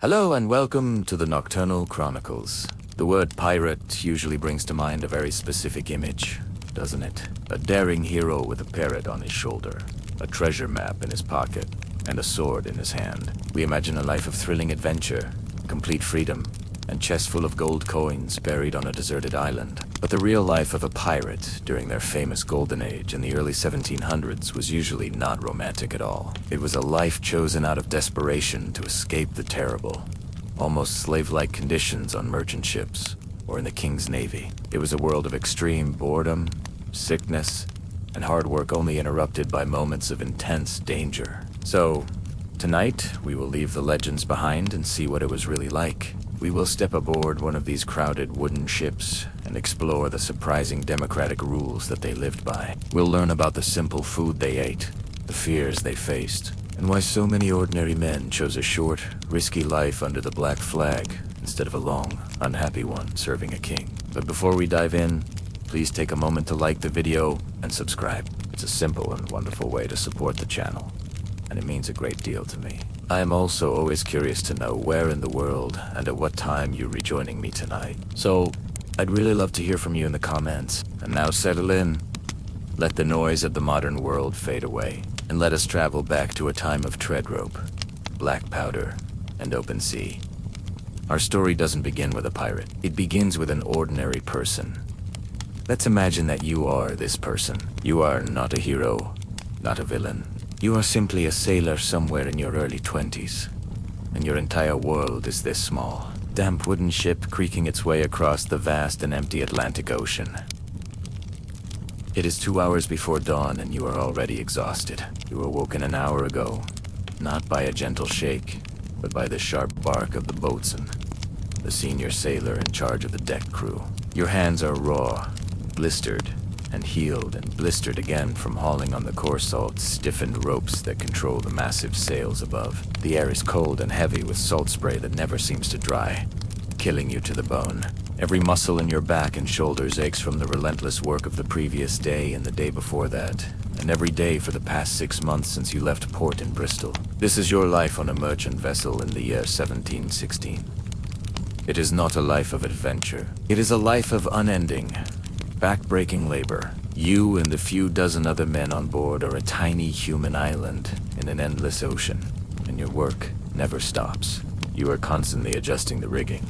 Hello and welcome to the Nocturnal Chronicles. The word pirate usually brings to mind a very specific image, doesn't it? A daring hero with a parrot on his shoulder, a treasure map in his pocket, and a sword in his hand. We imagine a life of thrilling adventure, complete freedom, and chests full of gold coins buried on a deserted island. But the real life of a pirate during their famous golden age in the early 1700s was usually not romantic at all. It was a life chosen out of desperation to escape the terrible, almost slave-like conditions on merchant ships or in the King's Navy. It was a world of extreme boredom, sickness, and hard work only interrupted by moments of intense danger. So, tonight, we will leave the legends behind and see what it was really like. We will step aboard one of these crowded wooden ships and explore the surprising democratic rules that they lived by. We'll learn about the simple food they ate, the fears they faced, and why so many ordinary men chose a short, risky life under the black flag instead of a long, unhappy one serving a king. But before we dive in, please take a moment to like the video and subscribe. It's a simple and wonderful way to support the channel, and it means a great deal to me. I am also always curious to know where in the world and at what time you're rejoining me tonight. So, I'd really love to hear from you in the comments. And now settle in. Let the noise of the modern world fade away, and let us travel back to a time of tread rope, black powder, and open sea. Our story doesn't begin with a pirate. It begins with an ordinary person. Let's imagine that you are this person. You are not a hero, not a villain. You are simply a sailor somewhere in your early 20s, and your entire world is this small. Damp wooden ship creaking its way across the vast and empty Atlantic Ocean. It is 2 hours before dawn and you are already exhausted. You were woken an hour ago, not by a gentle shake, but by the sharp bark of the boatswain, the senior sailor in charge of the deck crew. Your hands are raw, blistered, and healed and blistered again from hauling on the coarse-salt, stiffened ropes that control the massive sails above. The air is cold and heavy with salt spray that never seems to dry, killing you to the bone. Every muscle in your back and shoulders aches from the relentless work of the previous day and the day before that, and every day for the past 6 months since you left port in Bristol. This is your life on a merchant vessel in the year 1716. It is not a life of adventure. It is a life of unending, back-breaking labor. You and the few dozen other men on board are a tiny human island in an endless ocean, and your work never stops. You are constantly adjusting the rigging,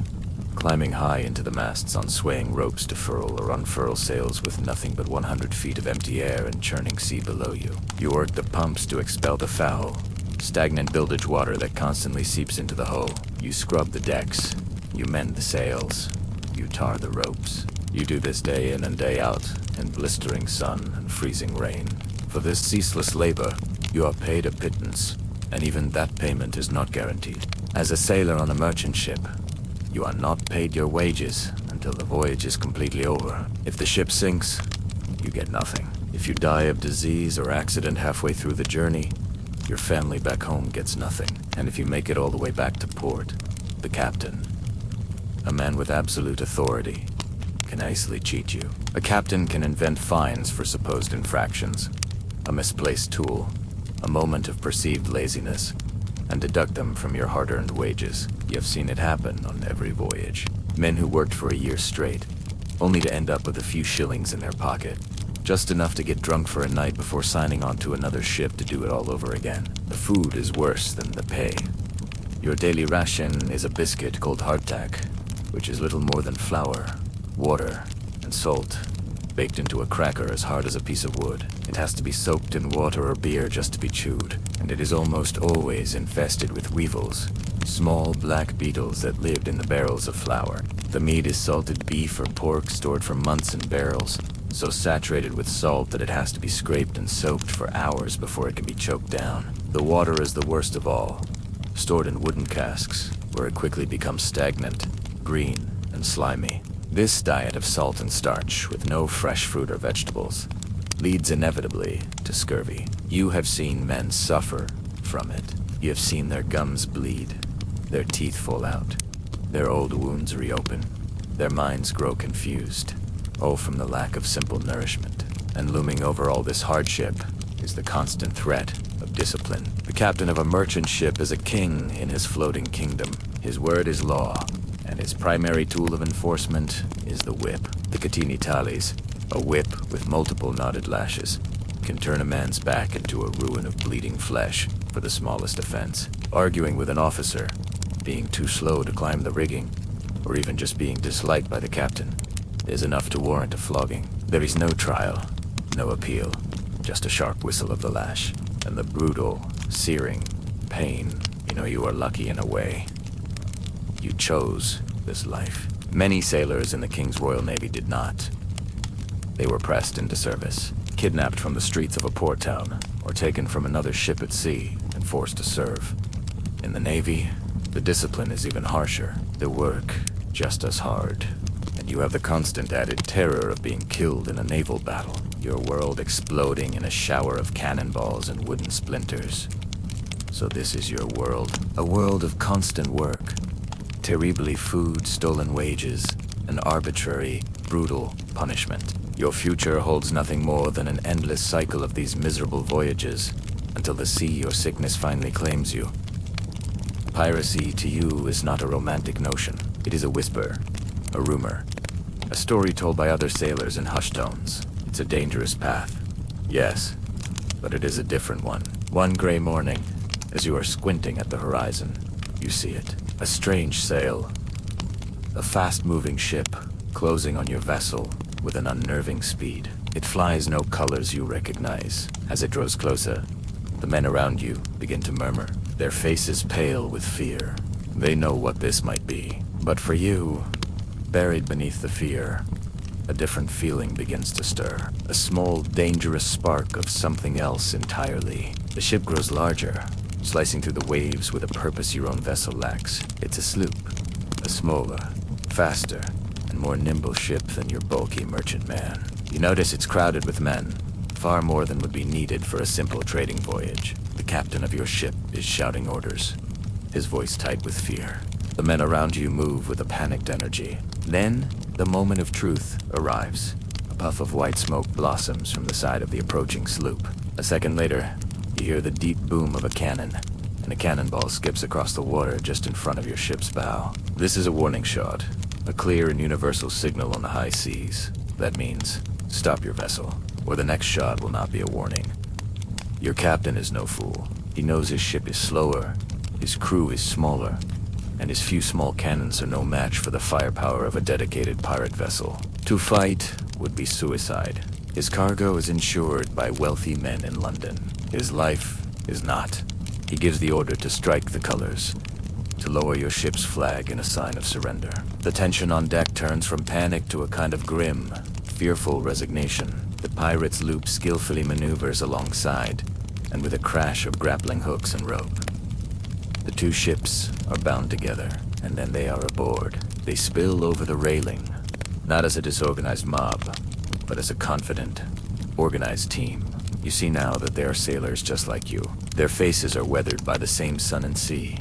climbing high into the masts on swaying ropes to furl or unfurl sails with nothing but 100 feet of empty air and churning sea below you. You work the pumps to expel the foul, stagnant bilge water that constantly seeps into the hull. You scrub the decks, you mend the sails, you tar the ropes. You do this day in and day out, in blistering sun and freezing rain. For this ceaseless labor, you are paid a pittance, and even that payment is not guaranteed. As a sailor on a merchant ship, you are not paid your wages until the voyage is completely over. If the ship sinks, you get nothing. If you die of disease or accident halfway through the journey, your family back home gets nothing. And if you make it all the way back to port, the captain, a man with absolute authority, can easily cheat you. A captain can invent fines for supposed infractions, a misplaced tool, a moment of perceived laziness, and deduct them from your hard-earned wages. You have seen it happen on every voyage. Men who worked for a year straight, only to end up with a few shillings in their pocket, just enough to get drunk for a night before signing on to another ship to do it all over again. The food is worse than the pay. Your daily ration is a biscuit called hardtack, which is little more than flour, water, and salt, baked into a cracker as hard as a piece of wood. It has to be soaked in water or beer just to be chewed, and it is almost always infested with weevils, small black beetles that lived in the barrels of flour. The meat is salted beef or pork stored for months in barrels, so saturated with salt that it has to be scraped and soaked for hours before it can be choked down. The water is the worst of all, stored in wooden casks, where it quickly becomes stagnant, green, and slimy. This diet of salt and starch, with no fresh fruit or vegetables, leads inevitably to scurvy. You have seen men suffer from it. You have seen their gums bleed, their teeth fall out, their old wounds reopen, their minds grow confused, all from the lack of simple nourishment. And looming over all this hardship is the constant threat of discipline. The captain of a merchant ship is a king in his floating kingdom. His word is law, and his primary tool of enforcement is the whip. The Catini Talis, a whip with multiple knotted lashes, can turn a man's back into a ruin of bleeding flesh for the smallest offense. Arguing with an officer, being too slow to climb the rigging, or even just being disliked by the captain, is enough to warrant a flogging. There is no trial, no appeal, just a sharp whistle of the lash, and the brutal, searing pain. You know you are lucky in a way. You chose this life. Many sailors in the King's Royal Navy did not. They were pressed into service, kidnapped from the streets of a port town, or taken from another ship at sea and forced to serve. In the Navy, the discipline is even harsher, the work just as hard, and you have the constant added terror of being killed in a naval battle, your world exploding in a shower of cannonballs and wooden splinters. So this is your world, a world of constant work, terribly food, stolen wages, and arbitrary, brutal punishment. Your future holds nothing more than an endless cycle of these miserable voyages until the sea or sickness finally claims you. Piracy to you is not a romantic notion. It is a whisper, a rumor, a story told by other sailors in hushed tones. It's a dangerous path, yes, but it is a different one. One gray morning, as you are squinting at the horizon, you see it. A strange sail. A fast-moving ship, closing on your vessel with an unnerving speed. It flies no colors you recognize. As it draws closer, the men around you begin to murmur, their faces pale with fear. They know what this might be. But for you, buried beneath the fear, a different feeling begins to stir. A small, dangerous spark of something else entirely. The ship grows larger, slicing through the waves with a purpose your own vessel lacks. It's a sloop, a smaller, faster, and more nimble ship than your bulky merchant man. You notice it's crowded with men, far more than would be needed for a simple trading voyage. The captain of your ship is shouting orders, his voice tight with fear. The men around you move with a panicked energy. Then, the moment of truth arrives. A puff of white smoke blossoms from the side of the approaching sloop. A second later, you hear the deep boom of a cannon, and a cannonball skips across the water just in front of your ship's bow. This is a warning shot, a clear and universal signal on the high seas. That means, stop your vessel, or the next shot will not be a warning. Your captain is no fool. He knows his ship is slower, his crew is smaller, and his few small cannons are no match for the firepower of a dedicated pirate vessel. To fight would be suicide. His cargo is insured by wealthy men in London. His life is not. He gives the order to strike the colors, to lower your ship's flag in a sign of surrender. The tension on deck turns from panic to a kind of grim, fearful resignation. The pirate's loop skillfully maneuvers alongside, and with a crash of grappling hooks and rope, the two ships are bound together, and then they are aboard. They spill over the railing, not as a disorganized mob, but as a confident, organized team. You see now that they are sailors just like you. Their faces are weathered by the same sun and sea.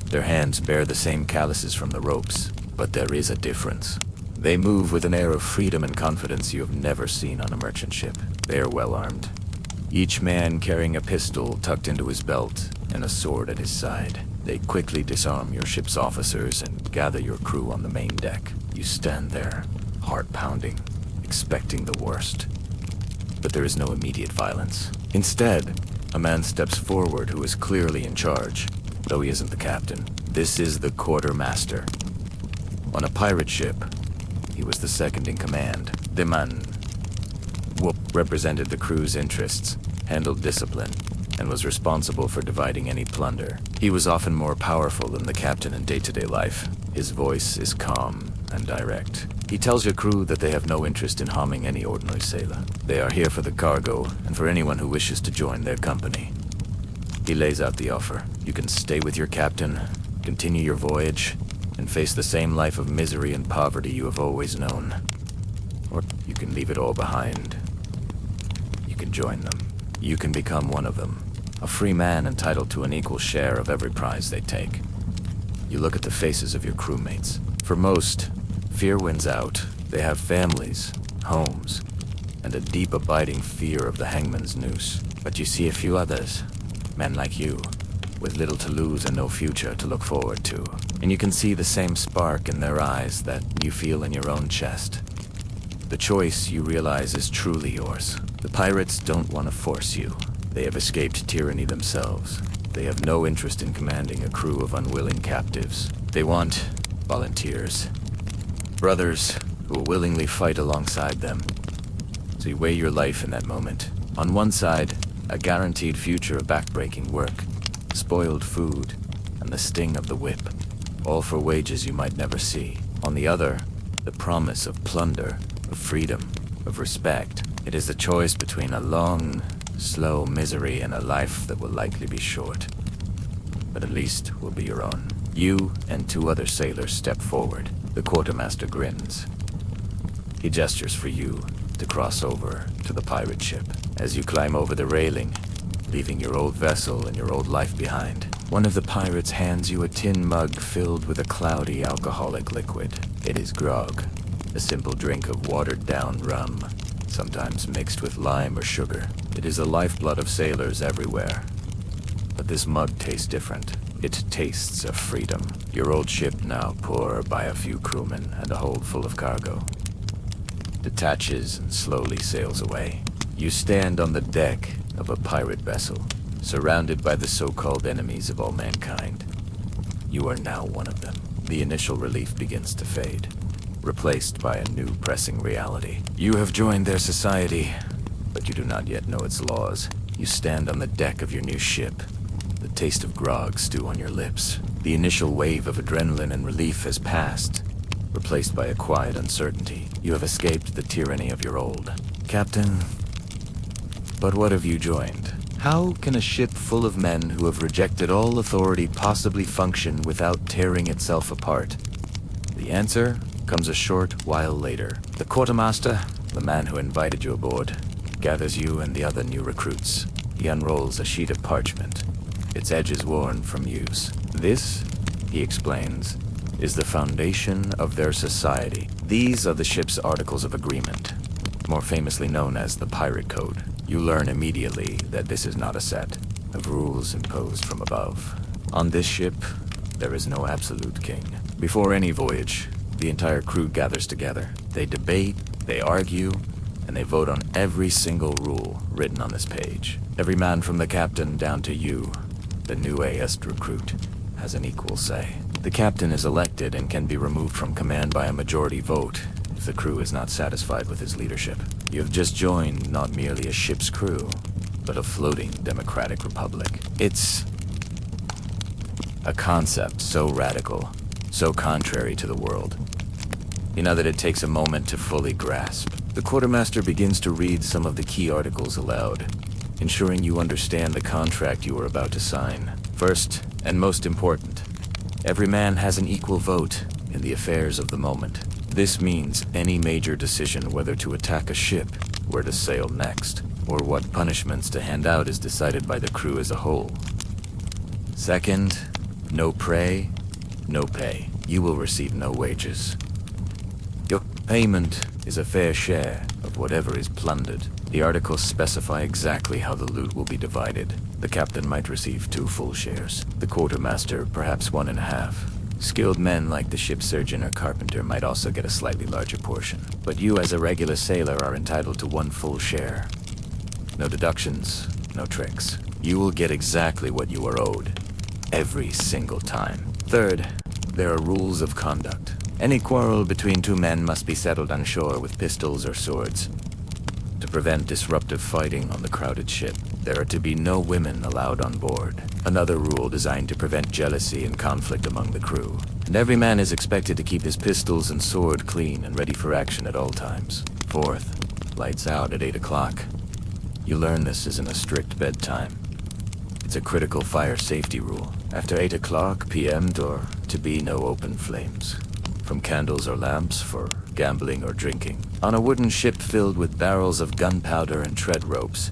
Their hands bear the same calluses from the ropes, but there is a difference. They move with an air of freedom and confidence you have never seen on a merchant ship. They are well armed, each man carrying a pistol tucked into his belt and a sword at his side. They quickly disarm your ship's officers and gather your crew on the main deck. You stand there, heart pounding, expecting the worst. But there is no immediate violence. Instead, a man steps forward who is clearly in charge, though he isn't the captain. This is the quartermaster. On a pirate ship, he was the second in command. The man represented the crew's interests, handled discipline, and was responsible for dividing any plunder. He was often more powerful than the captain in day-to-day life. His voice is calm and direct. He tells your crew that they have no interest in harming any ordinary sailor. They are here for the cargo and for anyone who wishes to join their company. He lays out the offer. You can stay with your captain, continue your voyage, and face the same life of misery and poverty you have always known. Or you can leave it all behind. You can join them. You can become one of them. A free man entitled to an equal share of every prize they take. You look at the faces of your crewmates. For most, fear wins out. They have families, homes, and a deep abiding fear of the hangman's noose. But you see a few others. Men like you, with little to lose and no future to look forward to. And you can see the same spark in their eyes that you feel in your own chest. The choice, you realize, is truly yours. The pirates don't want to force you. They have escaped tyranny themselves. They have no interest in commanding a crew of unwilling captives. They want volunteers. Brothers who will willingly fight alongside them. So you weigh your life in that moment. On one side, a guaranteed future of backbreaking work, spoiled food, and the sting of the whip, all for wages you might never see. On the other, the promise of plunder, of freedom, of respect. It is the choice between a long, slow misery and a life that will likely be short, but at least will be your own. You and 2 other sailors step forward. The quartermaster grins. He gestures for you to cross over to the pirate ship. As you climb over the railing, leaving your old vessel and your old life behind, one of the pirates hands you a tin mug filled with a cloudy alcoholic liquid. It is grog, a simple drink of watered-down rum, sometimes mixed with lime or sugar. It is the lifeblood of sailors everywhere. But this mug tastes different. It tastes of freedom. Your old ship, now poor by a few crewmen and a hold full of cargo, detaches and slowly sails away. You stand on the deck of a pirate vessel, surrounded by the so-called enemies of all mankind. You are now one of them. The initial relief begins to fade, replaced by a new pressing reality. You have joined their society, but you do not yet know its laws. You stand on the deck of your new ship, the taste of grog stew on your lips. The initial wave of adrenaline and relief has passed, replaced by a quiet uncertainty. You have escaped the tyranny of your old. Captain, but what have you joined? How can a ship full of men who have rejected all authority possibly function without tearing itself apart? The answer comes a short while later. The quartermaster, the man who invited you aboard, gathers you and the other new recruits. He unrolls a sheet of parchment, its edges worn from use. This, he explains, is the foundation of their society. These are the ship's Articles of Agreement, more famously known as the Pirate Code. You learn immediately that this is not a set of rules imposed from above. On this ship, there is no absolute king. Before any voyage, the entire crew gathers together. They debate, they argue, and they vote on every single rule written on this page. Every man from the captain down to you, the new AS recruit, has an equal say. The captain is elected and can be removed from command by a majority vote if the crew is not satisfied with his leadership. You have just joined not merely a ship's crew, but a floating democratic republic. It's a concept so radical, so contrary to the world, that it takes a moment to fully grasp. The quartermaster begins to read some of the key articles aloud, ensuring you understand the contract you are about to sign. First, and most important, every man has an equal vote in the affairs of the moment. This means any major decision whether to attack a ship, where to sail next, or what punishments to hand out is decided by the crew as a whole. Second, no prey, no pay. You will receive no wages. Your payment is a fair share of whatever is plundered. The articles specify exactly how the loot will be divided. The captain might receive 2 full shares, the quartermaster perhaps 1.5. Skilled men like the ship's surgeon or carpenter might also get a slightly larger portion. But you as a regular sailor are entitled to 1 full share. No deductions, no tricks. You will get exactly what you are owed, every single time. Third, there are rules of conduct. Any quarrel between 2 men must be settled on shore with pistols or swords. To prevent disruptive fighting on the crowded ship, there are to be no women allowed on board. Another rule designed to prevent jealousy and conflict among the crew. And every man is expected to keep his pistols and sword clean and ready for action at all times. Fourth, lights out at 8 o'clock. You learn this isn't a strict bedtime. It's a critical fire safety rule. After 8 o'clock p.m. there are to be no open flames, from candles or lamps for gambling or drinking. On a wooden ship filled with barrels of gunpowder and tread ropes,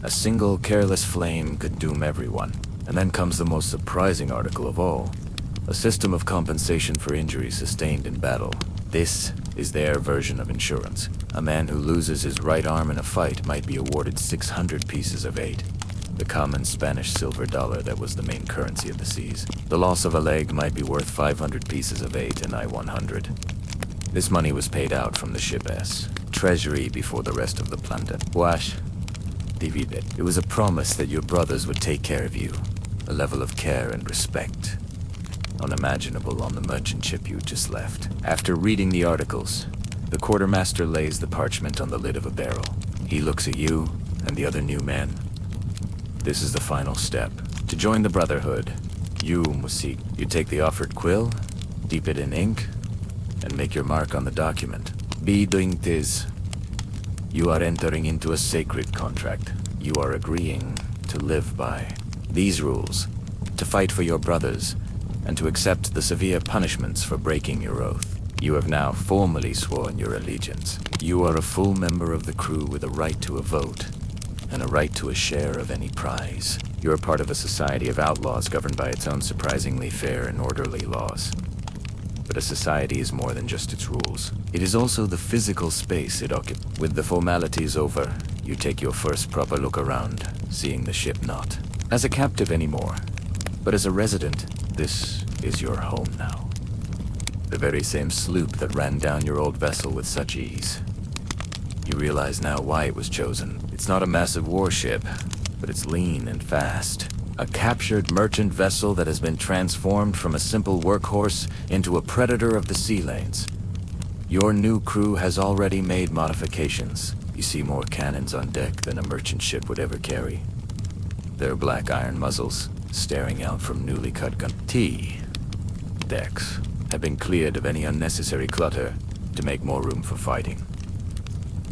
a single careless flame could doom everyone. And then comes the most surprising article of all, a system of compensation for injuries sustained in battle. This is their version of insurance. A man who loses his right arm in a fight might be awarded 600 pieces of 8. the common Spanish silver dollar that was the main currency of the seas. The loss of a leg might be worth 500 pieces of 8 and I-100. This money was paid out from the ship S. Treasury before the rest of the plunder. Wash. Divide. It was a promise that your brothers would take care of you. A level of care and respect unimaginable on the merchant ship you just left. After reading the articles, the quartermaster lays the parchment on the lid of a barrel. He looks at you and the other new men. This is the final step. To join the Brotherhood, you, Musik, you take the offered quill, dip it in ink, and make your mark on the document. Be doing this. You are entering into a sacred contract. You are agreeing to live by these rules, to fight for your brothers, and to accept the severe punishments for breaking your oath. You have now formally sworn your allegiance. You are a full member of the crew with a right to a vote, and a right to a share of any prize. You are part of a society of outlaws governed by its own surprisingly fair and orderly laws. But a society is more than just its rules. It is also the physical space it occupies. With the formalities over, you take your first proper look around, seeing the ship not as a captive anymore, but as a resident. This is your home now. The very same sloop that ran down your old vessel with such ease. You realize now why it was chosen. It's not a massive warship, but it's lean and fast. A captured merchant vessel that has been transformed from a simple workhorse into a predator of the sea lanes. Your new crew has already made modifications. You see more cannons on deck than a merchant ship would ever carry. Their black iron muzzles staring out from newly cut gun. Decks have been cleared of any unnecessary clutter to make more room for fighting.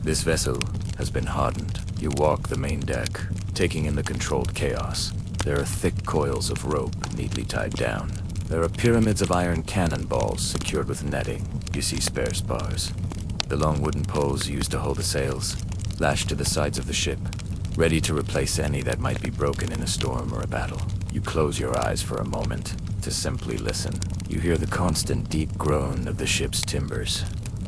This vessel has been hardened. You walk the main deck, taking in the controlled chaos. There are thick coils of rope neatly tied down. There are pyramids of iron cannonballs secured with netting. You see spare spars. The long wooden poles used to hold the sails, lashed to the sides of the ship, ready to replace any that might be broken in a storm or a battle. You close your eyes for a moment to simply listen. You hear the constant deep groan of the ship's timbers,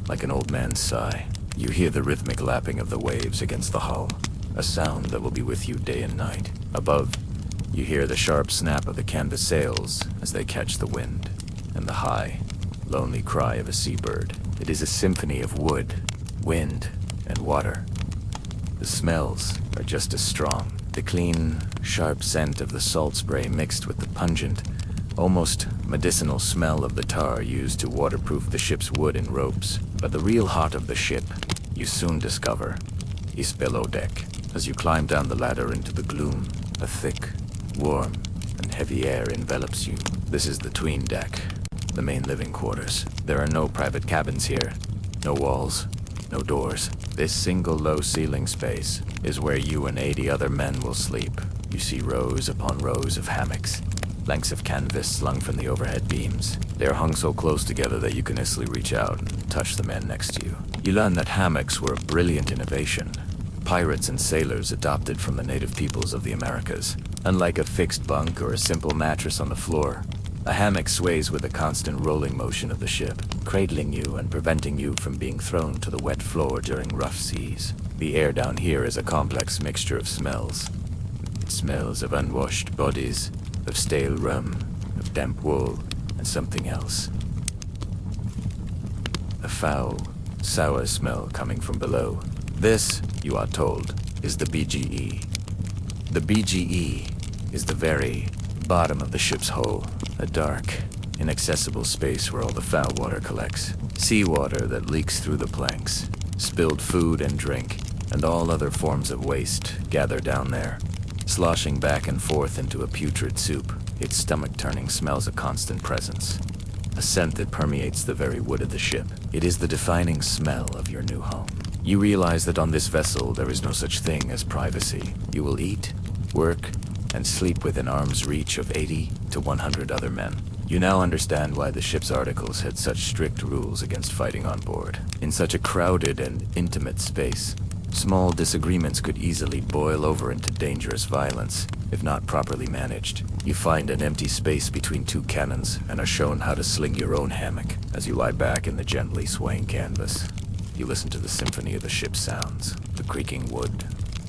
like an old man's sigh. You hear the rhythmic lapping of the waves against the hull, a sound that will be with you day and night. Above, you hear the sharp snap of the canvas sails as they catch the wind, and the high, lonely cry of a seabird. It is a symphony of wood, wind, and water. The smells are just as strong. The clean, sharp scent of the salt spray mixed with the pungent, almost medicinal smell of the tar used to waterproof the ship's wood and ropes. But the real heart of the ship, you soon discover, is below deck. As you climb down the ladder into the gloom, a thick, warm, and heavy air envelops you. This is the 'tween deck, the main living quarters. There are no private cabins here, no walls, no doors. This single low ceiling space is where you and 80 other men will sleep. You see rows upon rows of hammocks, lengths of canvas slung from the overhead beams. They are hung so close together that you can easily reach out and touch the man next to you. You learn that hammocks were a brilliant innovation. Pirates and sailors adopted from the native peoples of the Americas. Unlike a fixed bunk or a simple mattress on the floor, a hammock sways with the constant rolling motion of the ship, cradling you and preventing you from being thrown to the wet floor during rough seas. The air down here is a complex mixture of smells. It smells of unwashed bodies, of stale rum, of damp wool, and something else. A foul, sour smell coming from below. This, you are told, is the BGE. The BGE is the very bottom of the ship's hull, a dark, inaccessible space where all the foul water collects. Seawater that leaks through the planks, spilled food and drink, and all other forms of waste gather down there, sloshing back and forth into a putrid soup. Its stomach-turning smells a constant presence, a scent that permeates the very wood of the ship. It is the defining smell of your new home. You realize that on this vessel there is no such thing as privacy. You will eat, work, and sleep within arm's reach of 80 to 100 other men. You now understand why the ship's articles had such strict rules against fighting on board. In such a crowded and intimate space, small disagreements could easily boil over into dangerous violence, if not properly managed. You find an empty space between two cannons and are shown how to sling your own hammock as you lie back in the gently swaying canvas. You listen to the symphony of the ship's sounds, the creaking wood,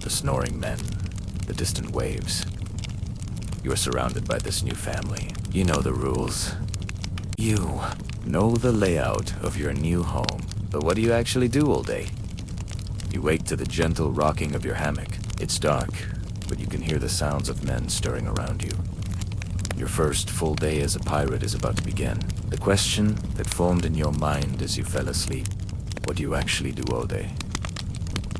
the snoring men, the distant waves. You are surrounded by this new family. You know the rules. You know the layout of your new home. But what do you actually do all day? You wake to the gentle rocking of your hammock. It's dark, but you can hear the sounds of men stirring around you. Your first full day as a pirate is about to begin. The question that formed in your mind as you fell asleep, what do you actually do all day,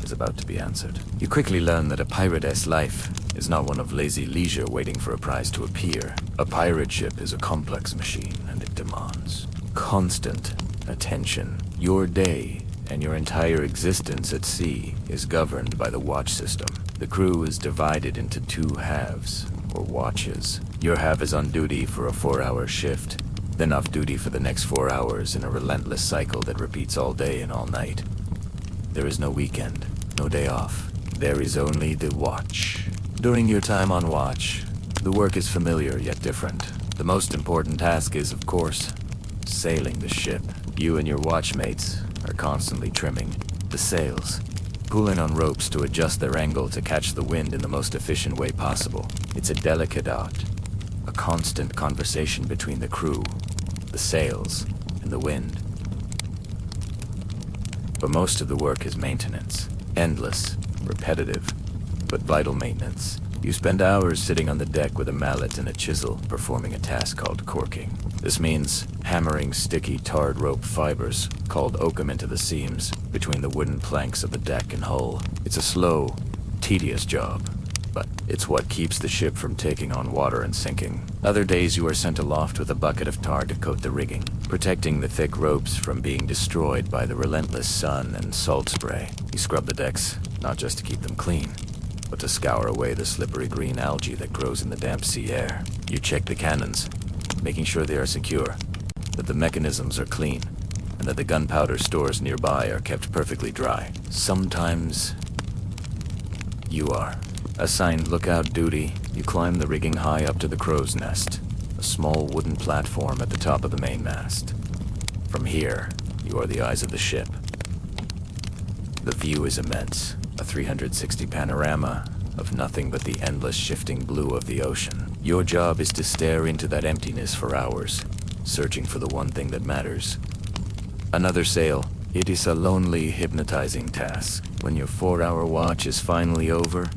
is about to be answered. You quickly learn that a pirate-esque life is not one of lazy leisure waiting for a prize to appear. A pirate ship is a complex machine, and it demands constant attention. Your day and your entire existence at sea is governed by the watch system. The crew is divided into two halves, or watches. Your half is on duty for a 4-hour shift, then off duty for the next 4 hours in a relentless cycle that repeats all day and all night. There is no weekend, no day off. There is only the watch. During your time on watch, the work is familiar yet different. The most important task is, of course, sailing the ship. You and your watchmates are constantly trimming the sails, pulling on ropes to adjust their angle to catch the wind in the most efficient way possible. It's a delicate art, a constant conversation between the crew, the sails, and the wind. But most of the work is maintenance. Endless, repetitive, but vital maintenance. You spend hours sitting on the deck with a mallet and a chisel performing a task called corking. This means hammering sticky tarred rope fibers, called oakum, into the seams between the wooden planks of the deck and hull. It's a slow, tedious job, but it's what keeps the ship from taking on water and sinking. Other days you are sent aloft with a bucket of tar to coat the rigging, protecting the thick ropes from being destroyed by the relentless sun and salt spray. You scrub the decks, not just to keep them clean, but to scour away the slippery green algae that grows in the damp sea air. You check the cannons, making sure they are secure, that the mechanisms are clean, and that the gunpowder stores nearby are kept perfectly dry. Sometimes you are assigned lookout duty. You climb the rigging high up to the crow's nest, a small wooden platform at the top of the mainmast. From here, you are the eyes of the ship. The view is immense, a 360 panorama of nothing but the endless shifting blue of the ocean. Your job is to stare into that emptiness for hours, searching for the one thing that matters. Another sail. It is a lonely, hypnotizing task. When your 4-hour watch is finally over,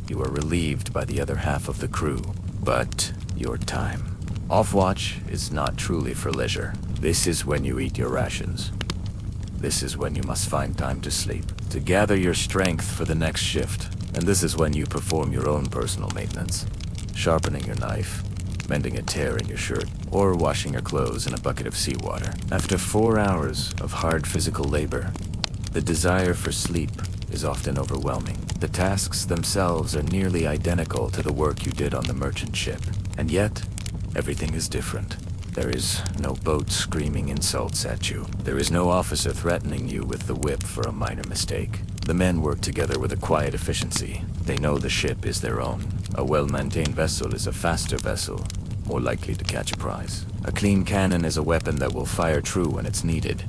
you are relieved by the other half of the crew. But your time off watch is not truly for leisure. This is when you eat your rations. This is when you must find time to sleep, to gather your strength for the next shift. And this is when you perform your own personal maintenance, sharpening your knife, mending a tear in your shirt, or washing your clothes in a bucket of seawater. After 4 hours of hard physical labor, the desire for sleep is often overwhelming. The tasks themselves are nearly identical to the work you did on the merchant ship, and yet, everything is different. There is no boat screaming insults at you. There is no officer threatening you with the whip for a minor mistake. The men work together with a quiet efficiency. They know the ship is their own. A well-maintained vessel is a faster vessel, more likely to catch a prize. A clean cannon is a weapon that will fire true when it's needed.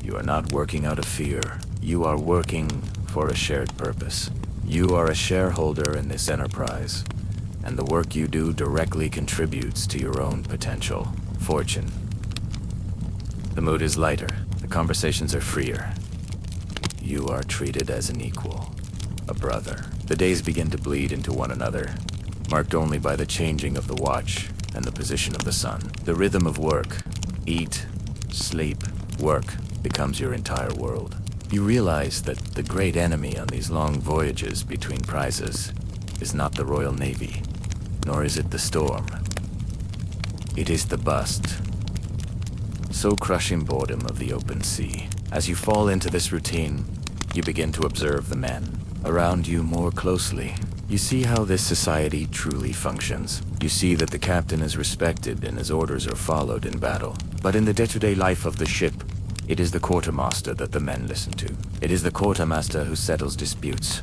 You are not working out of fear. You are working for a shared purpose. You are a shareholder in this enterprise, and the work you do directly contributes to your own potential fortune. The mood is lighter. The conversations are freer. You are treated as an equal, a brother. The days begin to bleed into one another, marked only by the changing of the watch and the position of the sun. The rhythm of work, eat, sleep, work, becomes your entire world. You realize that the great enemy on these long voyages between prizes is not the Royal Navy, nor is it the storm. It is the bust, soul-crushing boredom of the open sea. As you fall into this routine, you begin to observe the men around you more closely. You see how this society truly functions. You see that the captain is respected and his orders are followed in battle. But in the day-to-day life of the ship, it is the quartermaster that the men listen to. It is the quartermaster who settles disputes,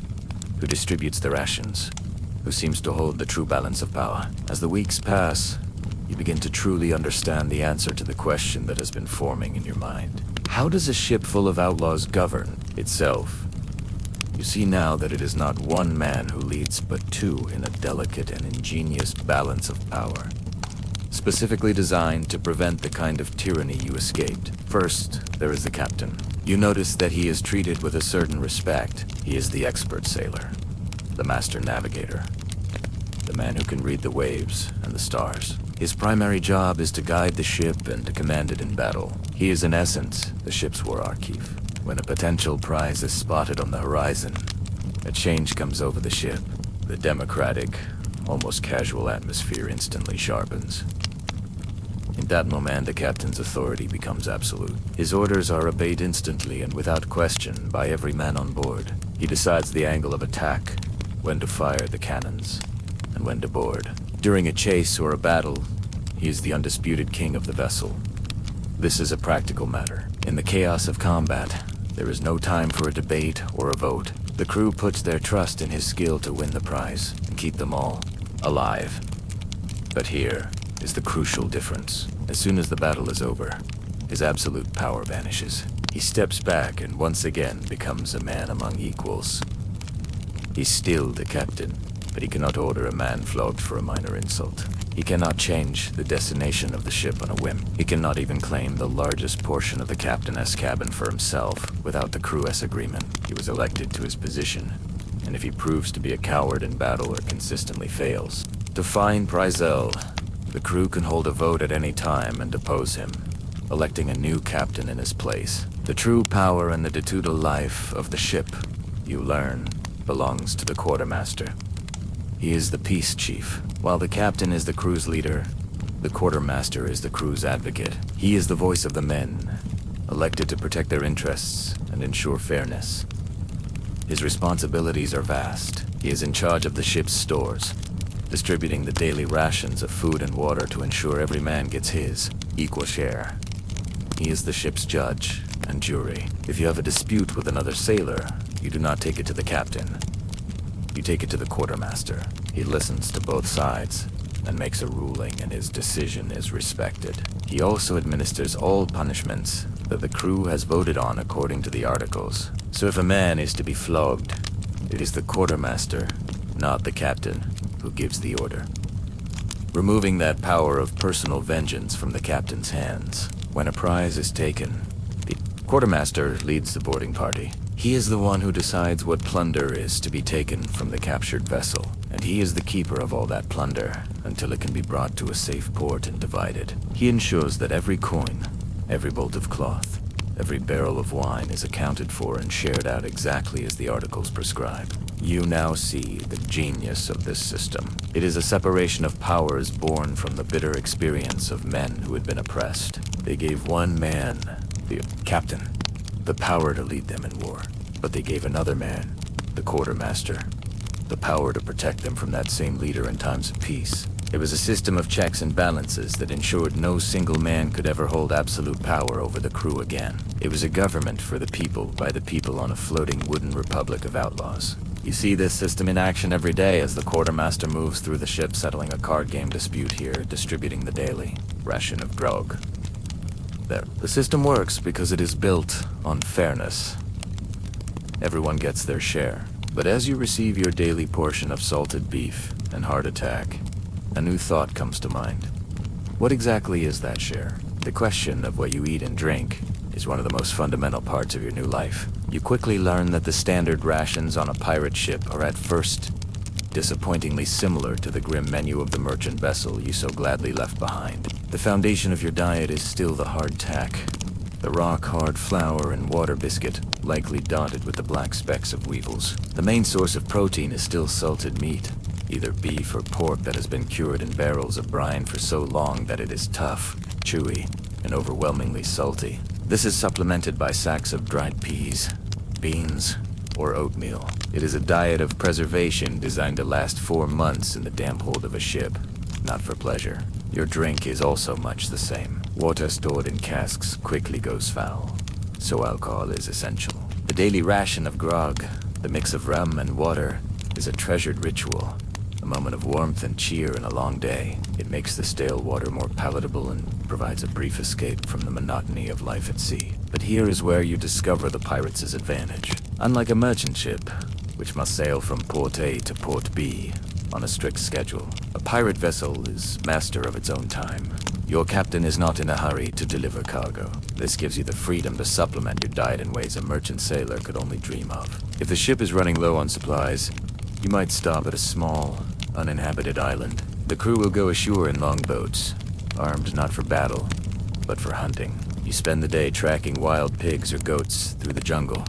who distributes the rations, who seems to hold the true balance of power. As the weeks pass, you begin to truly understand the answer to the question that has been forming in your mind. How does a ship full of outlaws govern itself? You see now that it is not one man who leads, but two in a delicate and ingenious balance of power, specifically designed to prevent the kind of tyranny you escaped. First, there is the captain. You notice that he is treated with a certain respect. He is the expert sailor, the master navigator, the man who can read the waves and the stars. His primary job is to guide the ship and to command it in battle. He is in essence the ship's war archive. When a potential prize is spotted on the horizon, a change comes over the ship. The democratic, almost casual atmosphere instantly sharpens. In that moment, the captain's authority becomes absolute. His orders are obeyed instantly and without question by every man on board. He decides the angle of attack, when to fire the cannons, and when to board. During a chase or a battle, he is the undisputed king of the vessel. This is a practical matter. In the chaos of combat, there is no time for a debate or a vote. The crew puts their trust in his skill to win the prize and keep them all alive. But here is the crucial difference. As soon as the battle is over, his absolute power vanishes. He steps back and once again becomes a man among equals. He's still the captain, but he cannot order a man flogged for a minor insult. He cannot change the destination of the ship on a whim. He cannot even claim the largest portion of the captain's cabin for himself without the crew's agreement. He was elected to his position, and if he proves to be a coward in battle or consistently fails, to find Pryzel, the crew can hold a vote at any time and depose him, electing a new captain in his place. The true power and the detudal life of the ship, you learn, belongs to the quartermaster. He is the peace chief. While the captain is the crew's leader, the quartermaster is the crew's advocate. He is the voice of the men, elected to protect their interests and ensure fairness. His responsibilities are vast. He is in charge of the ship's stores, distributing the daily rations of food and water to ensure every man gets his equal share. He is the ship's judge and jury. If you have a dispute with another sailor, you do not take it to the captain. You take it to the quartermaster. He listens to both sides and makes a ruling, and his decision is respected. He also administers all punishments that the crew has voted on according to the articles. So if a man is to be flogged, it is the quartermaster, not the captain, who gives the order, removing that power of personal vengeance from the captain's hands. When a prize is taken, the quartermaster leads the boarding party. He is the one who decides what plunder is to be taken from the captured vessel, and he is the keeper of all that plunder until it can be brought to a safe port and divided. He ensures that every coin, every bolt of cloth, every barrel of wine is accounted for and shared out exactly as the articles prescribe. You now see the genius of this system. It is a separation of powers born from the bitter experience of men who had been oppressed. They gave one man, the captain, the power to lead them in war, but they gave another man, the quartermaster, the power to protect them from that same leader in times of peace. It was a system of checks and balances that ensured no single man could ever hold absolute power over the crew again. It was a government for the people, by the people, on a floating wooden republic of outlaws. You see this system in action every day as the quartermaster moves through the ship, settling a card game dispute here, distributing the daily ration of grog. There. The system works because it is built on fairness. Everyone gets their share. But as you receive your daily portion of salted beef and heart attack, a new thought comes to mind. What exactly is that share? The question of what you eat and drink is one of the most fundamental parts of your new life. You quickly learn that the standard rations on a pirate ship are at first disappointingly similar to the grim menu of the merchant vessel you so gladly left behind. The foundation of your diet is still the hardtack, the rock-hard flour and water biscuit, likely dotted with the black specks of weevils. The main source of protein is still salted meat, either beef or pork that has been cured in barrels of brine for so long that it is tough, chewy, and overwhelmingly salty. This is supplemented by sacks of dried peas, beans, or oatmeal. It is a diet of preservation designed to last 4 months in the damp hold of a ship, not for pleasure. Your drink is also much the same. Water stored in casks quickly goes foul, so alcohol is essential. The daily ration of grog, the mix of rum and water, is a treasured ritual, a moment of warmth and cheer in a long day. It makes the stale water more palatable and provides a brief escape from the monotony of life at sea. But here is where you discover the pirates' advantage. Unlike a merchant ship, which must sail from Port A to Port B on a strict schedule, a pirate vessel is master of its own time. Your captain is not in a hurry to deliver cargo. This gives you the freedom to supplement your diet in ways a merchant sailor could only dream of. If the ship is running low on supplies, you might stop at a small, uninhabited island. The crew will go ashore in longboats, armed not for battle, but for hunting. You spend the day tracking wild pigs or goats through the jungle,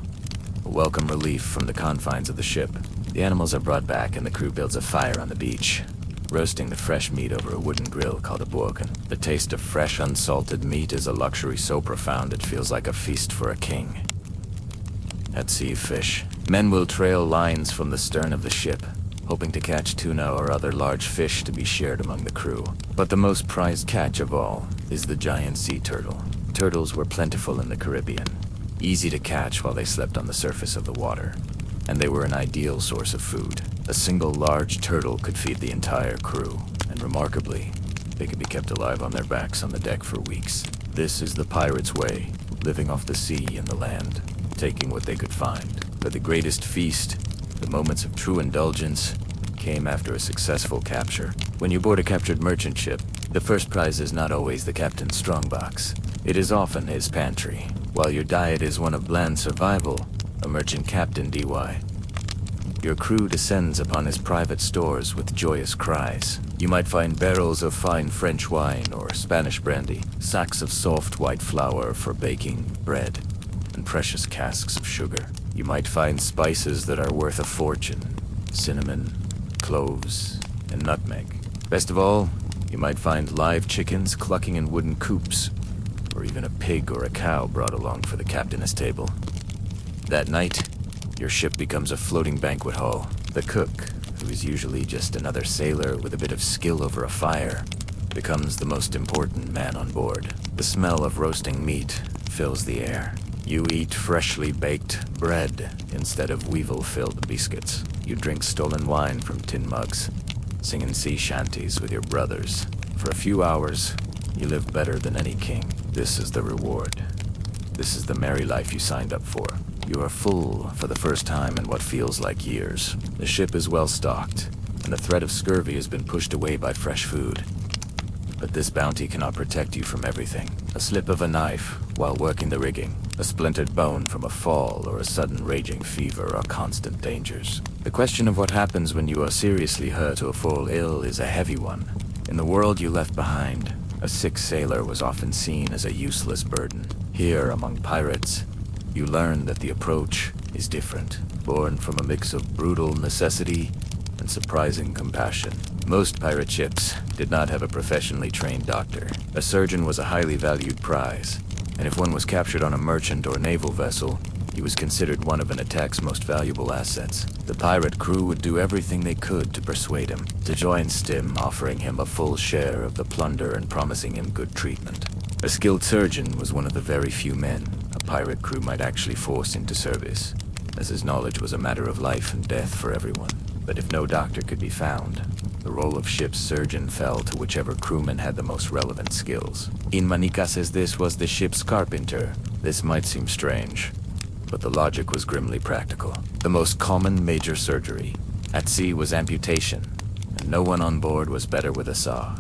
a welcome relief from the confines of the ship. The animals are brought back and the crew builds a fire on the beach, roasting the fresh meat over a wooden grill called a boken. The taste of fresh, unsalted meat is a luxury so profound it feels like a feast for a king. At sea, fish. Men will trail lines from the stern of the ship, hoping to catch tuna or other large fish to be shared among the crew. But the most prized catch of all is the giant sea turtle. Turtles were plentiful in the Caribbean, easy to catch while they slept on the surface of the water, and they were an ideal source of food. A single large turtle could feed the entire crew, and remarkably, they could be kept alive on their backs on the deck for weeks. This is the pirates' way, living off the sea and the land, taking what they could find. But the greatest feast, the moments of true indulgence, came after a successful capture. When you board a captured merchant ship, the first prize is not always the captain's strongbox. It is often his pantry. While your diet is one of bland survival, a merchant captain DY, your crew descends upon his private stores with joyous cries. You might find barrels of fine French wine or Spanish brandy, sacks of soft white flour for baking bread, and precious casks of sugar. You might find spices that are worth a fortune: cinnamon, cloves, and nutmeg. Best of all, you might find live chickens clucking in wooden coops, or even a pig or a cow brought along for the captain's table. That night, your ship becomes a floating banquet hall. The cook, who is usually just another sailor with a bit of skill over a fire, becomes the most important man on board. The smell of roasting meat fills the air. You eat freshly baked bread instead of weevil-filled biscuits. You drink stolen wine from tin mugs, singing sea shanties with your brothers. For a few hours, you live better than any king. This is the reward. This is the merry life you signed up for. You are full for the first time in what feels like years. The ship is well stocked, and the threat of scurvy has been pushed away by fresh food. But this bounty cannot protect you from everything. A slip of a knife while working the rigging, a splintered bone from a fall, or a sudden raging fever are constant dangers. The question of what happens when you are seriously hurt or fall ill is a heavy one. In the world you left behind, a sick sailor was often seen as a useless burden. Here, among pirates, you learn that the approach is different, born from a mix of brutal necessity and surprising compassion. Most pirate ships did not have a professionally trained doctor. A surgeon was a highly valued prize, and if one was captured on a merchant or naval vessel, he was considered one of an attack's most valuable assets. The pirate crew would do everything they could to persuade him to join Stim, offering him a full share of the plunder and promising him good treatment. A skilled surgeon was one of the very few men a pirate crew might actually force into service, as his knowledge was a matter of life and death for everyone. But if no doctor could be found, the role of ship's surgeon fell to whichever crewman had the most relevant skills. In Manica says this was the ship's carpenter. This might seem strange, but the logic was grimly practical. The most common major surgery at sea was amputation, and no one on board was better with a saw.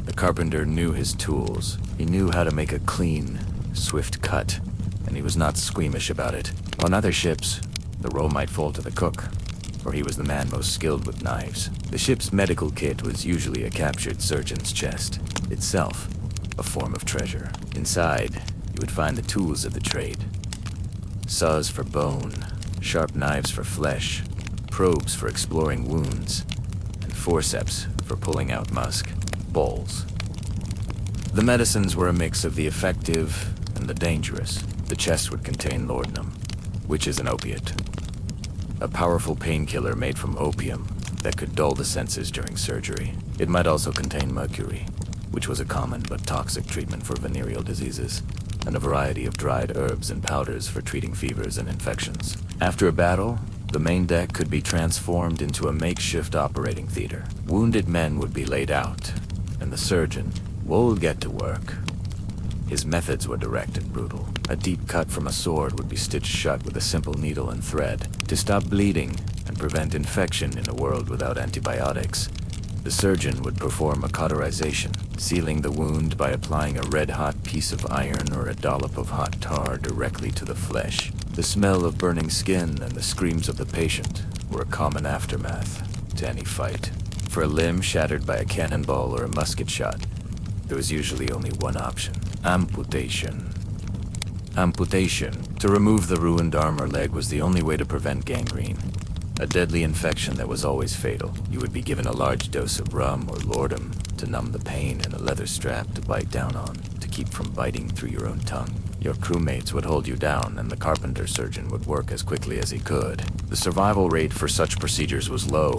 The carpenter knew his tools. He knew how to make a clean, swift cut, and he was not squeamish about it. On other ships, the role might fall to the cook, for he was the man most skilled with knives. The ship's medical kit was usually a captured surgeon's chest, itself a form of treasure. Inside, you would find the tools of the trade: saws for bone, sharp knives for flesh, probes for exploring wounds, and forceps for pulling out musk, balls. The medicines were a mix of the effective and the dangerous. The chest would contain laudanum, which is an opiate, a powerful painkiller made from opium that could dull the senses during surgery. It might also contain mercury, which was a common but toxic treatment for venereal diseases, and a variety of dried herbs and powders for treating fevers and infections. After a battle, the main deck could be transformed into a makeshift operating theater. Wounded men would be laid out, and the surgeon would get to work. His methods were direct and brutal. A deep cut from a sword would be stitched shut with a simple needle and thread to stop bleeding and prevent infection in a world without antibiotics. The surgeon would perform a cauterization, sealing the wound by applying a red-hot piece of iron or a dollop of hot tar directly to the flesh. The smell of burning skin and the screams of the patient were a common aftermath to any fight. For a limb shattered by a cannonball or a musket shot, there was usually only one option: amputation. Amputation, to remove the ruined arm or leg, was the only way to prevent gangrene, a deadly infection that was always fatal. You would be given a large dose of rum or laudanum to numb the pain and a leather strap to bite down on to keep from biting through your own tongue. Your crewmates would hold you down and the carpenter surgeon would work as quickly as he could. The survival rate for such procedures was low,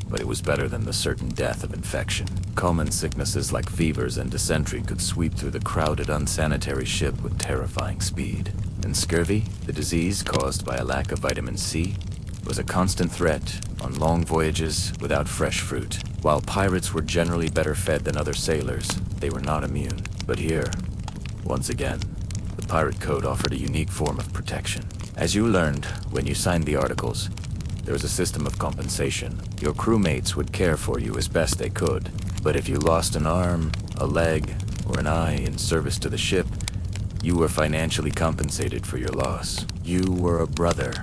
but it was better than the certain death of infection. Common sicknesses like fevers and dysentery could sweep through the crowded, unsanitary ship with terrifying speed. And scurvy, the disease caused by a lack of vitamin C, was a constant threat on long voyages without fresh fruit. While pirates were generally better fed than other sailors, they were not immune. But here, once again, the pirate code offered a unique form of protection. As you learned when you signed the articles, there was a system of compensation. Your crewmates would care for you as best they could, but if you lost an arm, a leg, or an eye in service to the ship, you were financially compensated for your loss. You were a brother,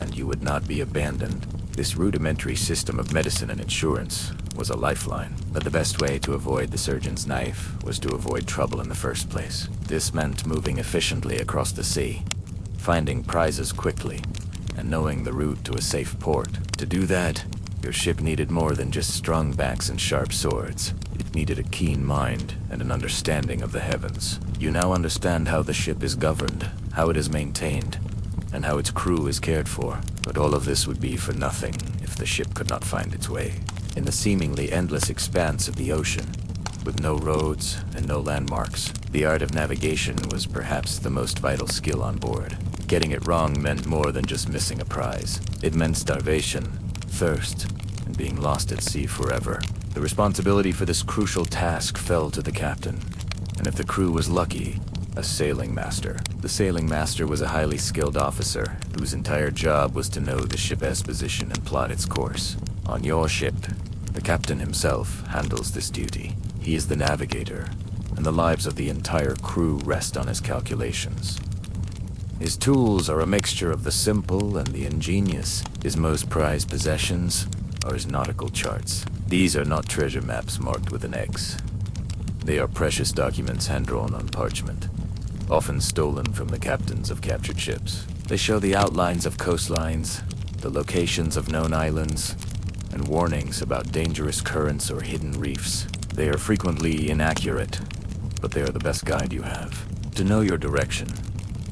and you would not be abandoned. This rudimentary system of medicine and insurance was a lifeline, but the best way to avoid the surgeon's knife was to avoid trouble in the first place. This meant moving efficiently across the sea, finding prizes quickly, and knowing the route to a safe port. To do that, your ship needed more than just strong backs and sharp swords. It needed a keen mind and an understanding of the heavens. You now understand how the ship is governed, how it is maintained, and how its crew is cared for. But all of this would be for nothing if the ship could not find its way. In the seemingly endless expanse of the ocean, with no roads and no landmarks, the art of navigation was perhaps the most vital skill on board. Getting it wrong meant more than just missing a prize. It meant starvation, thirst, and being lost at sea forever. The responsibility for this crucial task fell to the captain, and if the crew was lucky, a sailing master. The sailing master was a highly skilled officer whose entire job was to know the ship's position and plot its course. On your ship, the captain himself handles this duty. He is the navigator, and the lives of the entire crew rest on his calculations. His tools are a mixture of the simple and the ingenious. His most prized possessions are his nautical charts. These are not treasure maps marked with an X. They are precious documents hand-drawn on parchment, often stolen from the captains of captured ships. They show the outlines of coastlines, the locations of known islands, and warnings about dangerous currents or hidden reefs. They are frequently inaccurate, but they are the best guide you have. To know your direction,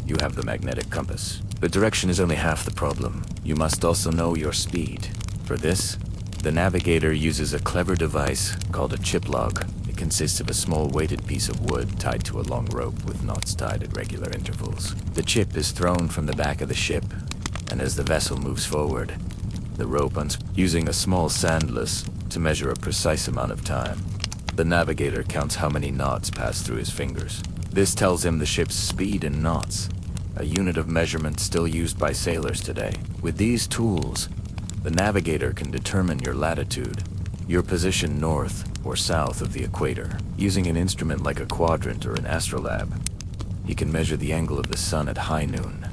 you have the magnetic compass. But direction is only half the problem. You must also know your speed. For this, the navigator uses a clever device called a chip log. It consists of a small weighted piece of wood tied to a long rope with knots tied at regular intervals. The chip is thrown from the back of the ship, and as the vessel moves forward, the rope using a small sandless to measure a precise amount of time. The navigator counts how many knots pass through his fingers. This tells him the ship's speed in knots, a unit of measurement still used by sailors today. With these tools, the navigator can determine your latitude, your position north or south of the equator. Using an instrument like a quadrant or an astrolabe, he can measure the angle of the sun at high noon,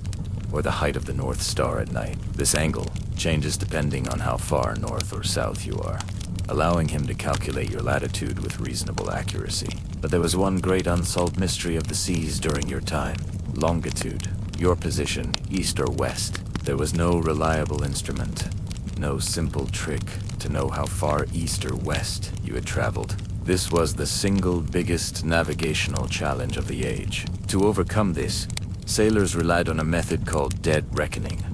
or the height of the North Star at night. This angle changes depending on how far north or south you are, allowing him to calculate your latitude with reasonable accuracy. But there was one great unsolved mystery of the seas during your time: longitude, your position, east or west. There was no reliable instrument, no simple trick to know how far east or west you had traveled. This was the single biggest navigational challenge of the age. To overcome this, sailors relied on a method called dead reckoning.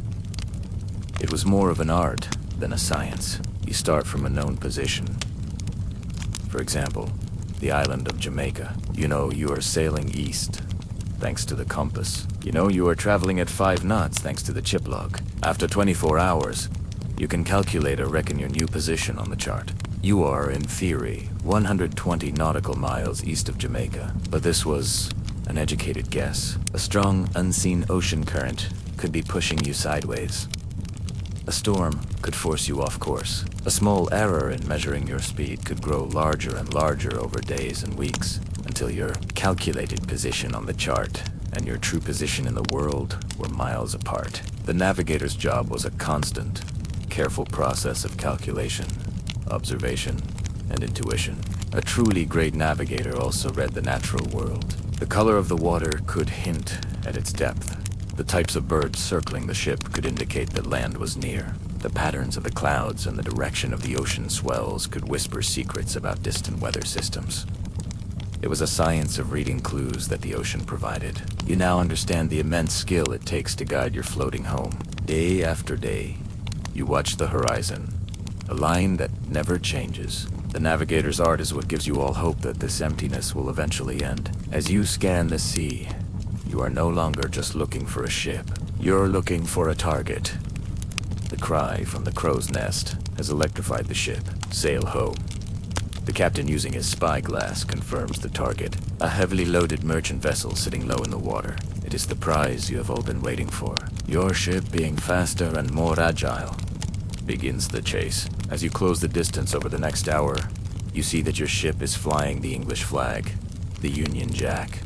It was more of an art than a science. You start from a known position. For example, the island of Jamaica. You know you are sailing east, thanks to the compass. You know you are traveling at 5 knots thanks to the chip log. After 24 hours, you can calculate or reckon your new position on the chart. You are, in theory, 120 nautical miles east of Jamaica, but this was an educated guess. A strong, unseen ocean current could be pushing you sideways. A storm could force you off course. A small error in measuring your speed could grow larger and larger over days and weeks, until your calculated position on the chart and your true position in the world were miles apart. The navigator's job was a constant, careful process of calculation, observation, and intuition. A truly great navigator also read the natural world. The color of the water could hint at its depth. The types of birds circling the ship could indicate that land was near. The patterns of the clouds and the direction of the ocean swells could whisper secrets about distant weather systems. It was a science of reading clues that the ocean provided. You now understand the immense skill it takes to guide your floating home. Day after day, you watch the horizon, a line that never changes. The navigator's art is what gives you all hope that this emptiness will eventually end. As you scan the sea, you are no longer just looking for a ship. You're looking for a target. The cry from the crow's nest has electrified the ship. Sail ho. The captain, using his spyglass, confirms the target. A heavily loaded merchant vessel sitting low in the water. It is the prize you have all been waiting for. Your ship, being faster and more agile, begins the chase. As you close the distance over the next hour, you see that your ship is flying the English flag, the Union Jack.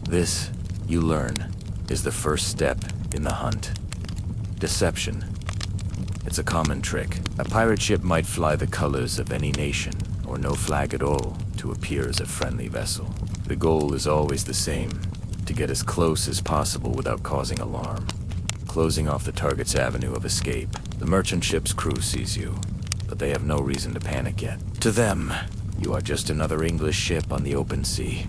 This, you learn, is the first step in the hunt. Deception. It's a common trick. A pirate ship might fly the colors of any nation, or no flag at all, to appear as a friendly vessel. The goal is always the same, to get as close as possible without causing alarm. Closing off the target's avenue of escape, the merchant ship's crew sees you, but they have no reason to panic yet. To them, you are just another English ship on the open sea.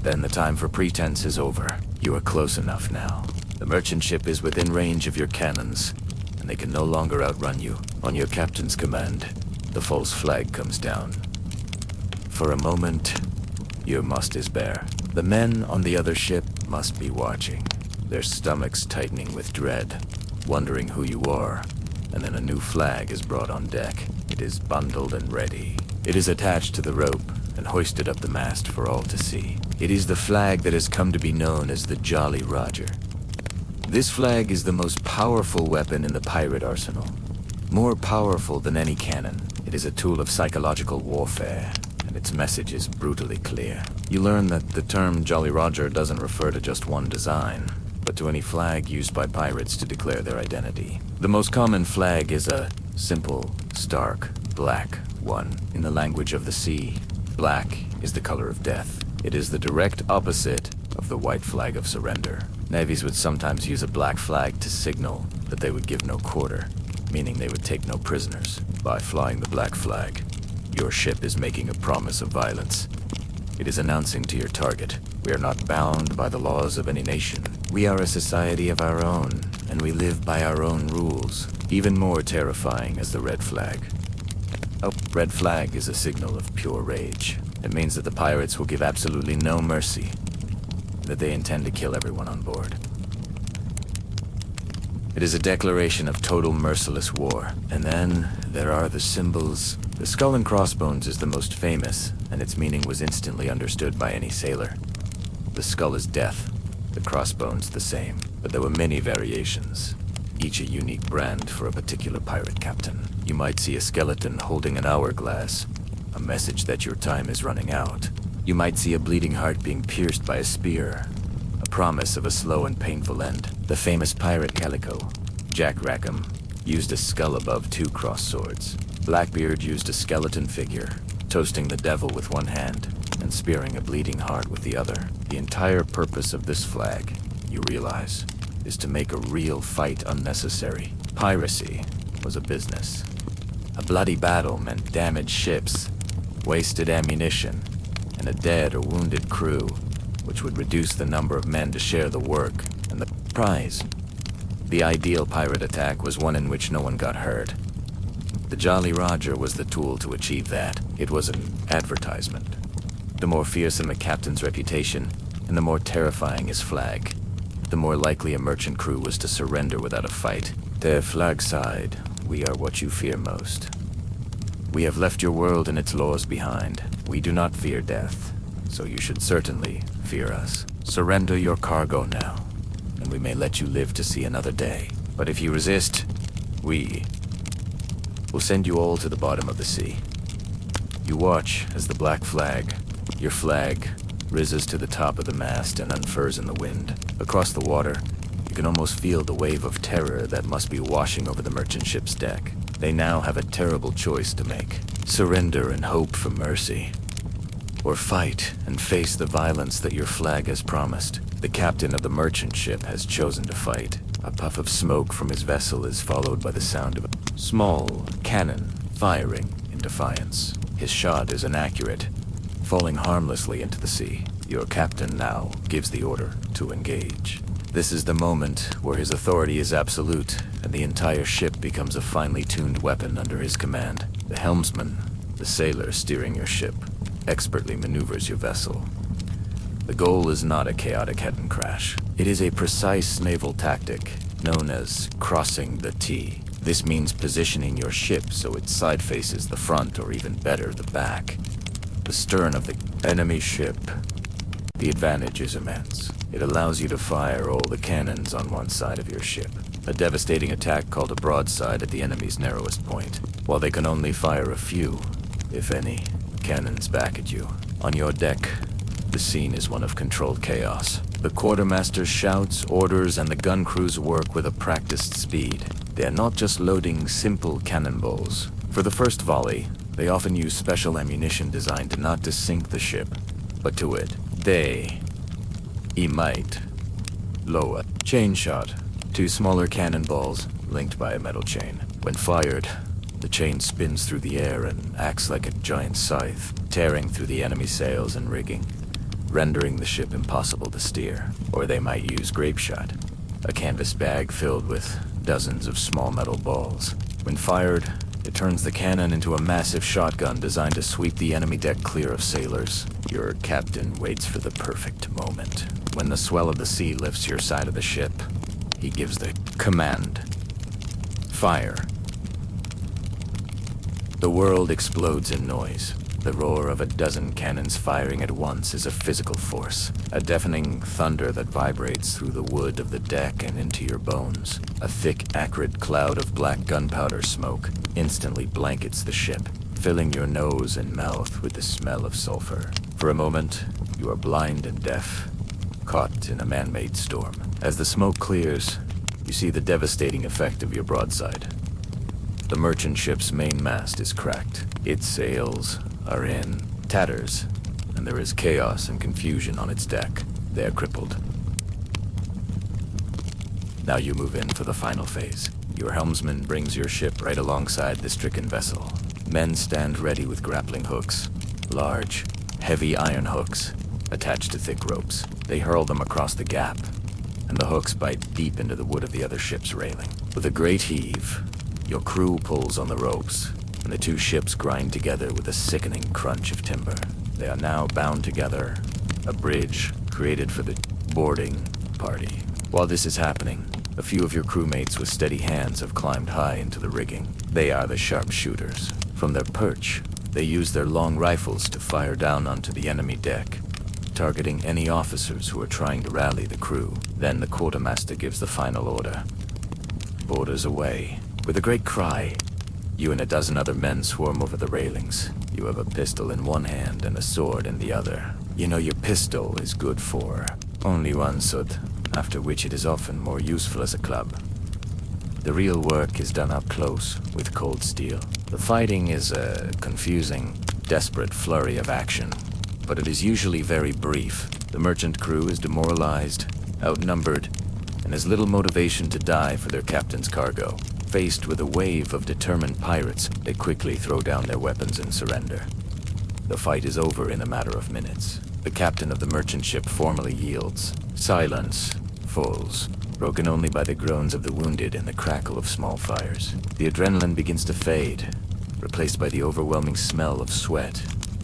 Then the time for pretense is over. You are close enough now. The merchant ship is within range of your cannons, and they can no longer outrun you. On your captain's command, the false flag comes down. For a moment, your must is bare. The men on the other ship must be watching, their stomachs tightening with dread, wondering who you are, and then a new flag is brought on deck. It is bundled and ready. It is attached to the rope and hoisted up the mast for all to see. It is the flag that has come to be known as the Jolly Roger. This flag is the most powerful weapon in the pirate arsenal. More powerful than any cannon. It is a tool of psychological warfare, and its message is brutally clear. You learn that the term Jolly Roger doesn't refer to just one design, but to any flag used by pirates to declare their identity. The most common flag is a simple, stark, black one. In the language of the sea, black is the color of death. It is the direct opposite of the white flag of surrender. Navies would sometimes use a black flag to signal that they would give no quarter, meaning they would take no prisoners. By flying the black flag, your ship is making a promise of violence. It is announcing to your target, we are not bound by the laws of any nation. We are a society of our own, and we live by our own rules. Even more terrifying is the red flag. A red flag is a signal of pure rage. It means that the pirates will give absolutely no mercy, that they intend to kill everyone on board. It is a declaration of total merciless war. And then there are the symbols. The skull and crossbones is the most famous, and its meaning was instantly understood by any sailor. The skull is death, the crossbones the same, but there were many variations, each a unique brand for a particular pirate captain. You might see a skeleton holding an hourglass, a message that your time is running out. You might see a bleeding heart being pierced by a spear, a promise of a slow and painful end. The famous pirate Calico, Jack Rackham, used a skull above two crossed swords. Blackbeard used a skeleton figure, toasting the devil with one hand and spearing a bleeding heart with the other. The entire purpose of this flag, you realize, is to make a real fight unnecessary. Piracy was a business. A bloody battle meant damaged ships, wasted ammunition, and a dead or wounded crew, which would reduce the number of men to share the work and the prize. The ideal pirate attack was one in which no one got hurt. The Jolly Roger was the tool to achieve that. It was an advertisement. The more fearsome a captain's reputation, and the more terrifying his flag, the more likely a merchant crew was to surrender without a fight. Der flag side, we are what you fear most. We have left your world and its laws behind. We do not fear death, so you should certainly fear us. Surrender your cargo now, and we may let you live to see another day. But if you resist, we will send you all to the bottom of the sea. You watch as the black flag, your flag, rises to the top of the mast and unfurls in the wind. Across the water, you can almost feel the wave of terror that must be washing over the merchant ship's deck. They now have a terrible choice to make. Surrender and hope for mercy, or fight and face the violence that your flag has promised. The captain of the merchant ship has chosen to fight. A puff of smoke from his vessel is followed by the sound of a small cannon firing in defiance. His shot is inaccurate, falling harmlessly into the sea. Your captain now gives the order to engage. This is the moment where his authority is absolute, and the entire ship becomes a finely tuned weapon under his command. The helmsman, the sailor steering your ship, expertly maneuvers your vessel. The goal is not a chaotic head-on crash. It is a precise naval tactic known as crossing the T. This means positioning your ship so its side faces the front, or even better, the back, the stern of the enemy ship. The advantage is immense. It allows you to fire all the cannons on one side of your ship. A devastating attack called a broadside at the enemy's narrowest point, while they can only fire a few, if any, cannons back at you. On your deck, the scene is one of controlled chaos. The quartermaster shouts orders and the gun crews work with a practiced speed. They are not just loading simple cannonballs. For the first volley, they often use special ammunition designed not to sink the ship, but to it. They emit lower chain shot, two smaller cannonballs linked by a metal chain. When fired, the chain spins through the air and acts like a giant scythe, tearing through the enemy sails and rigging, rendering the ship impossible to steer. Or they might use grape shot, a canvas bag filled with dozens of small metal balls. When fired, it turns the cannon into a massive shotgun designed to sweep the enemy deck clear of sailors. Your captain waits for the perfect moment. When the swell of the sea lifts your side of the ship, he gives the command. Fire. The world explodes in noise. The roar of a dozen cannons firing at once is a physical force, a deafening thunder that vibrates through the wood of the deck and into your bones. A thick, acrid cloud of black gunpowder smoke instantly blankets the ship, filling your nose and mouth with the smell of sulfur. For a moment, you are blind and deaf, caught in a man-made storm. As the smoke clears, you see the devastating effect of your broadside. The merchant ship's main mast is cracked. Its sails are in tatters, and there is chaos and confusion on its deck. They are crippled. Now you move in for the final phase. Your helmsman brings your ship right alongside the stricken vessel. Men stand ready with grappling hooks, large, heavy iron hooks attached to thick ropes. They hurl them across the gap, and the hooks bite deep into the wood of the other ship's railing. With a great heave, your crew pulls on the ropes, and the two ships grind together with a sickening crunch of timber. They are now bound together, a bridge created for the boarding party. While this is happening, a few of your crewmates with steady hands have climbed high into the rigging. They are the sharpshooters. From their perch, they use their long rifles to fire down onto the enemy deck, targeting any officers who are trying to rally the crew. Then the quartermaster gives the final order. Boarders away. With a great cry, you and a dozen other men swarm over the railings. You have a pistol in one hand and a sword in the other. You know your pistol is good for only one shot, after which it is often more useful as a club. The real work is done up close, with cold steel. The fighting is a confusing, desperate flurry of action, but it is usually very brief. The merchant crew is demoralized, outnumbered, and has little motivation to die for their captain's cargo. Faced with a wave of determined pirates, they quickly throw down their weapons and surrender. The fight is over in a matter of minutes. The captain of the merchant ship formally yields. Silence falls, broken only by the groans of the wounded and the crackle of small fires. The adrenaline begins to fade, replaced by the overwhelming smell of sweat,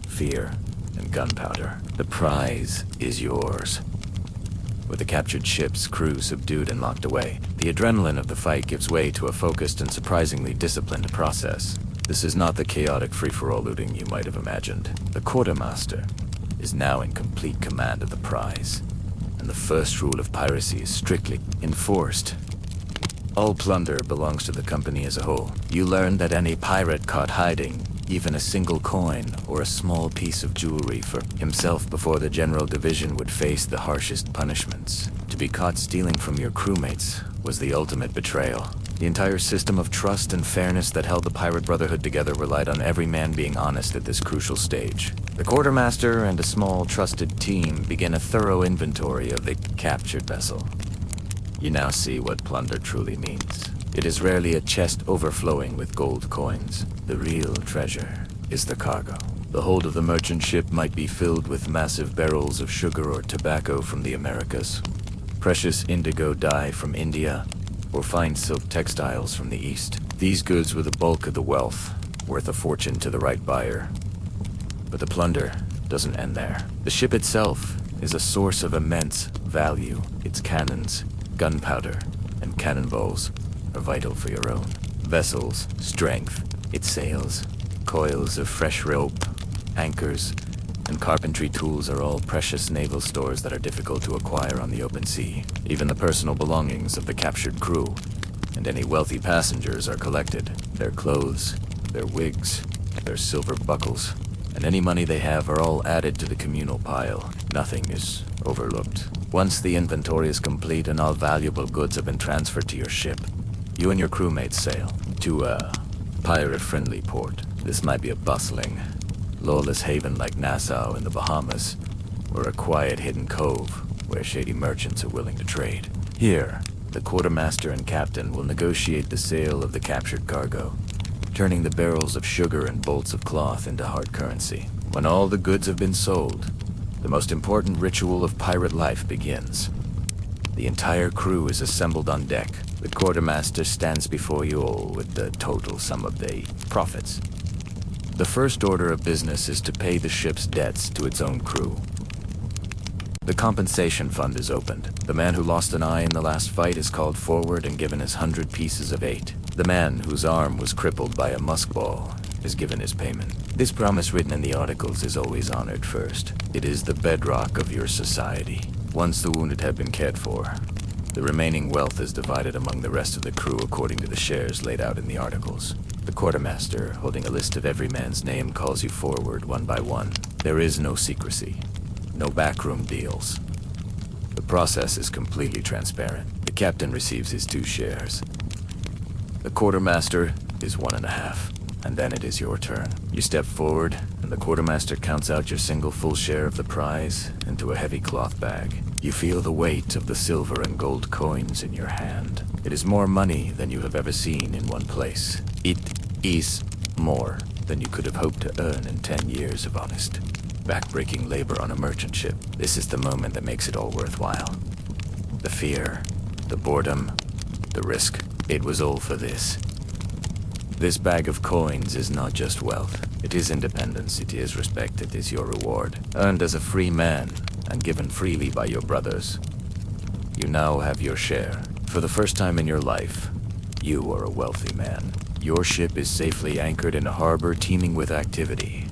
fear, and gunpowder. The prize is yours. With the captured ship's crew subdued and locked away, the adrenaline of the fight gives way to a focused and surprisingly disciplined process. This is not the chaotic free-for-all looting you might have imagined. The quartermaster, is now in complete command of the prize, and the first rule of piracy is strictly enforced. All plunder belongs to the company as a whole. You learn that any pirate caught hiding even a single coin or a small piece of jewelry for himself before the general division would face the harshest punishments. To be caught stealing from your crewmates was the ultimate betrayal. The entire system of trust and fairness that held the Pirate Brotherhood together relied on every man being honest at this crucial stage. The quartermaster and a small, trusted team begin a thorough inventory of the captured vessel. You now see what plunder truly means. It is rarely a chest overflowing with gold coins. The real treasure is the cargo. The hold of the merchant ship might be filled with massive barrels of sugar or tobacco from the Americas, precious indigo dye from India, or fine silk textiles from the East. These goods were the bulk of the wealth, worth a fortune to the right buyer. But the plunder doesn't end there. The ship itself is a source of immense value. Its cannons, gunpowder, and cannonballs are vital for your own vessel's strength. Its sails, coils of fresh rope, anchors, and carpentry tools are all precious naval stores that are difficult to acquire on the open sea. Even the personal belongings of the captured crew and any wealthy passengers are collected. Their clothes, their wigs, their silver buckles, and any money they have are all added to the communal pile. Nothing is overlooked. Once the inventory is complete and all valuable goods have been transferred to your ship, you and your crewmates sail to a pirate-friendly port. This might be a bustling, lawless haven like Nassau in the Bahamas, or a quiet hidden cove where shady merchants are willing to trade. Here, the quartermaster and captain will negotiate the sale of the captured cargo, turning the barrels of sugar and bolts of cloth into hard currency. When all the goods have been sold, the most important ritual of pirate life begins. The entire crew is assembled on deck. The quartermaster stands before you all with the total sum of the profits. The first order of business is to pay the ship's debts to its own crew. The compensation fund is opened. The man who lost an eye in the last fight is called forward and given his 100 pieces of 8. The man whose arm was crippled by a muskball is given his payment. This promise written in the articles is always honored first. It is the bedrock of your society. Once the wounded have been cared for, the remaining wealth is divided among the rest of the crew according to the shares laid out in the articles. The quartermaster, holding a list of every man's name, calls you forward one by one. There is no secrecy, no backroom deals. The process is completely transparent. The captain receives his 2 shares. The quartermaster is 1.5, and then it is your turn. You step forward, and the quartermaster counts out your single full share of the prize into a heavy cloth bag. You feel the weight of the silver and gold coins in your hand. It is more money than you have ever seen in one place. It is more than you could have hoped to earn in 10 years of honest, backbreaking labor on a merchant ship. This is the moment that makes it all worthwhile. The fear, the boredom, the risk. It was all for this. This bag of coins is not just wealth. It is independence, it is respect, it is your reward. Earned as a free man and given freely by your brothers. You now have your share. For the first time in your life, you are a wealthy man. Your ship is safely anchored in a harbor teeming with activity,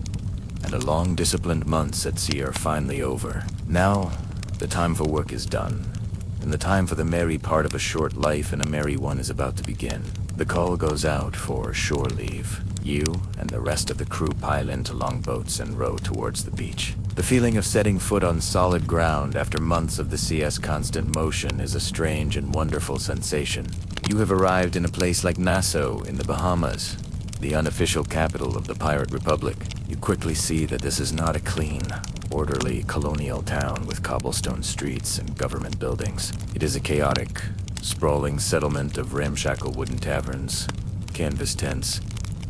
and the long disciplined months at sea are finally over. Now, the time for work is done, and the time for the merry part of a short life and a merry one is about to begin. The call goes out for shore leave. You and the rest of the crew pile into longboats and row towards the beach. The feeling of setting foot on solid ground after months of the sea's constant motion is a strange and wonderful sensation. You have arrived in a place like Nassau in the Bahamas, the unofficial capital of the Pirate Republic. You quickly see that this is not a clean, orderly colonial town with cobblestone streets and government buildings. It is a chaotic, sprawling settlement of ramshackle wooden taverns, canvas tents,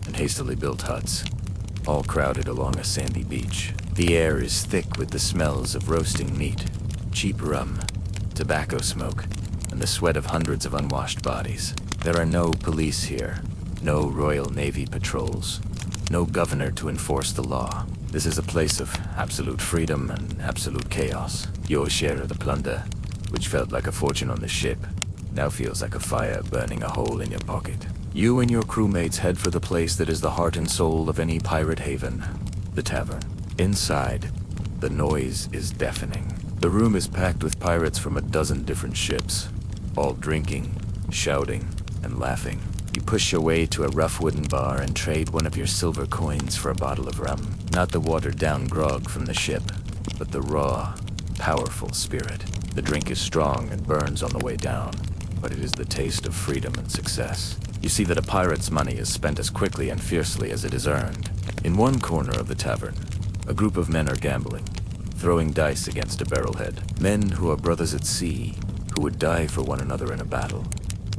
and hastily built huts, all crowded along a sandy beach. The air is thick with the smells of roasting meat, cheap rum, tobacco smoke, and the sweat of hundreds of unwashed bodies. There are no police here, no Royal Navy patrols, no governor to enforce the law. This is a place of absolute freedom and absolute chaos. Your share of the plunder, which felt like a fortune on the ship, now feels like a fire burning a hole in your pocket. You and your crewmates head for the place that is the heart and soul of any pirate haven, the tavern. Inside, The noise is deafening. The room is packed with pirates from a dozen different ships, all drinking, shouting, and laughing. You push your way to a rough wooden bar and trade one of your silver coins for a bottle of rum. Not the watered-down grog from the ship, but the raw, powerful spirit. The drink is strong and burns on the way down, but it is the taste of freedom and success. You see that a pirate's money is spent as quickly and fiercely as it is earned. In one corner of the tavern, a group of men are gambling, throwing dice against a barrelhead. Men who are brothers at sea, who would die for one another in a battle,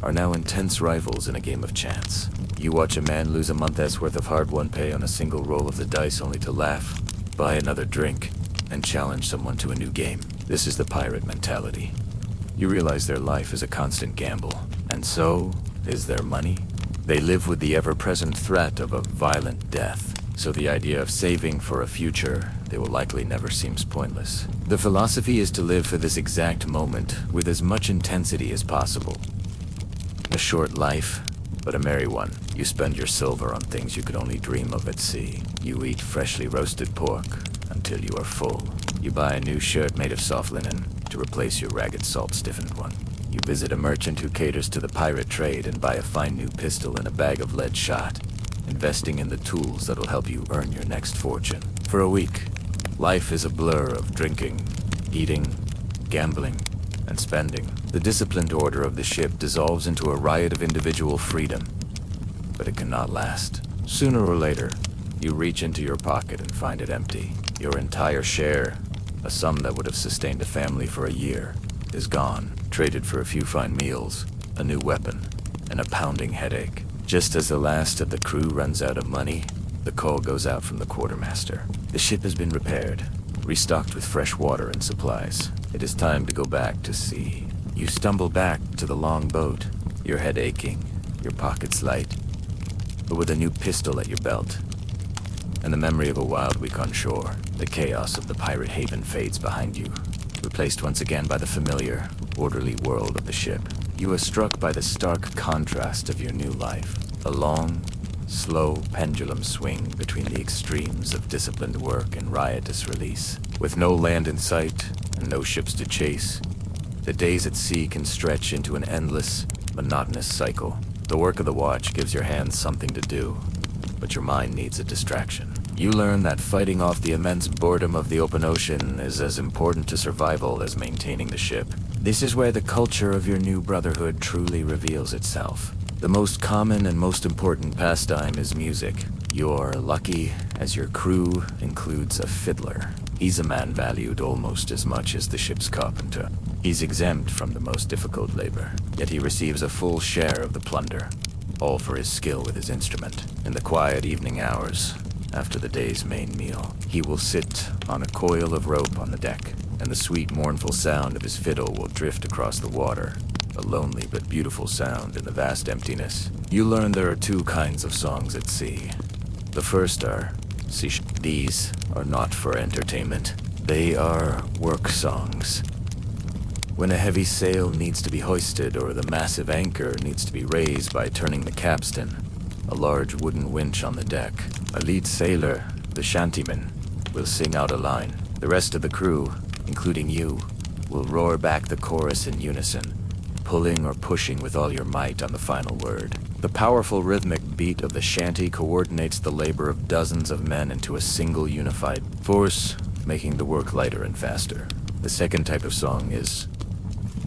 are now intense rivals in a game of chance. You watch a man lose a month's worth of hard-won pay on a single roll of the dice only to laugh, buy another drink, and challenge someone to a new game. This is the pirate mentality. You realize their life is a constant gamble, and so is their money. They live with the ever-present threat of a violent death, so the idea of saving for a future they will likely never seems pointless. The philosophy is to live for this exact moment with as much intensity as possible. A short life, but a merry one. You spend your silver on things you could only dream of at sea. You eat freshly roasted pork until you are full. You buy a new shirt made of soft linen to replace your ragged salt-stiffened one. You visit a merchant who caters to the pirate trade and buy a fine new pistol and a bag of lead shot, investing in the tools that'll help you earn your next fortune. For a week, life is a blur of drinking, eating, gambling, and spending. The disciplined order of the ship dissolves into a riot of individual freedom, but it cannot last. Sooner or later, you reach into your pocket and find it empty. Your entire share, a sum that would have sustained a family for a year, is gone, traded for a few fine meals, a new weapon, and a pounding headache. Just as the last of the crew runs out of money, the call goes out from the quartermaster. The ship has been repaired, restocked with fresh water and supplies. It is time to go back to sea. You stumble back to the long boat, your head aching, your pockets light, but with a new pistol at your belt, and the memory of a wild week on shore. The chaos of the pirate haven fades behind you, replaced once again by the familiar, orderly world of the ship. You are struck by the stark contrast of your new life. A long, slow pendulum swing between the extremes of disciplined work and riotous release. With no land in sight and no ships to chase, the days at sea can stretch into an endless, monotonous cycle. The work of the watch gives your hands something to do, but your mind needs a distraction. You learn that fighting off the immense boredom of the open ocean is as important to survival as maintaining the ship. This is where the culture of your new brotherhood truly reveals itself. The most common and most important pastime is music. You're lucky as your crew includes a fiddler. He's a man valued almost as much as the ship's carpenter. He's exempt from the most difficult labor, yet he receives a full share of the plunder, all for his skill with his instrument. In the quiet evening hours, after the day's main meal, he will sit on a coil of rope on the deck, and the sweet, mournful sound of his fiddle will drift across the water, a lonely but beautiful sound in the vast emptiness. You learn there are two kinds of songs at sea. The first are sea. These are not for entertainment. They are work songs. When a heavy sail needs to be hoisted or the massive anchor needs to be raised by turning the capstan, a large wooden winch on the deck, a lead sailor, the shantyman, will sing out a line. The rest of the crew, including you, will roar back the chorus in unison, pulling or pushing with all your might on the final word. The powerful rhythmic beat of the shanty coordinates the labor of dozens of men into a single unified force, making the work lighter and faster. The second type of song is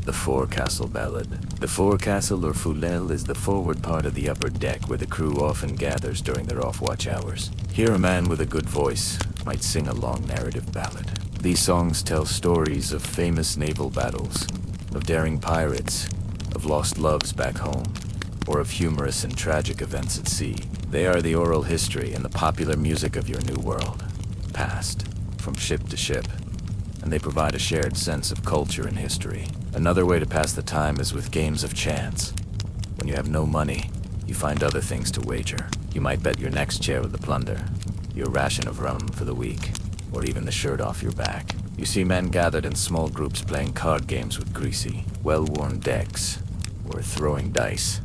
the forecastle ballad. The forecastle or foulelle is the forward part of the upper deck where the crew often gathers during their off-watch hours. Here a man with a good voice might sing a long narrative ballad. These songs tell stories of famous naval battles, of daring pirates, of lost loves back home, or of humorous and tragic events at sea. They are the oral history and the popular music of your new world, passed from ship to ship, and they provide a shared sense of culture and history. Another way to pass the time is with games of chance. When you have no money, you find other things to wager. You might bet your next share of the plunder, your ration of rum for the week, or even the shirt off your back. You see men gathered in small groups playing card games with greasy, well-worn decks, or throwing dice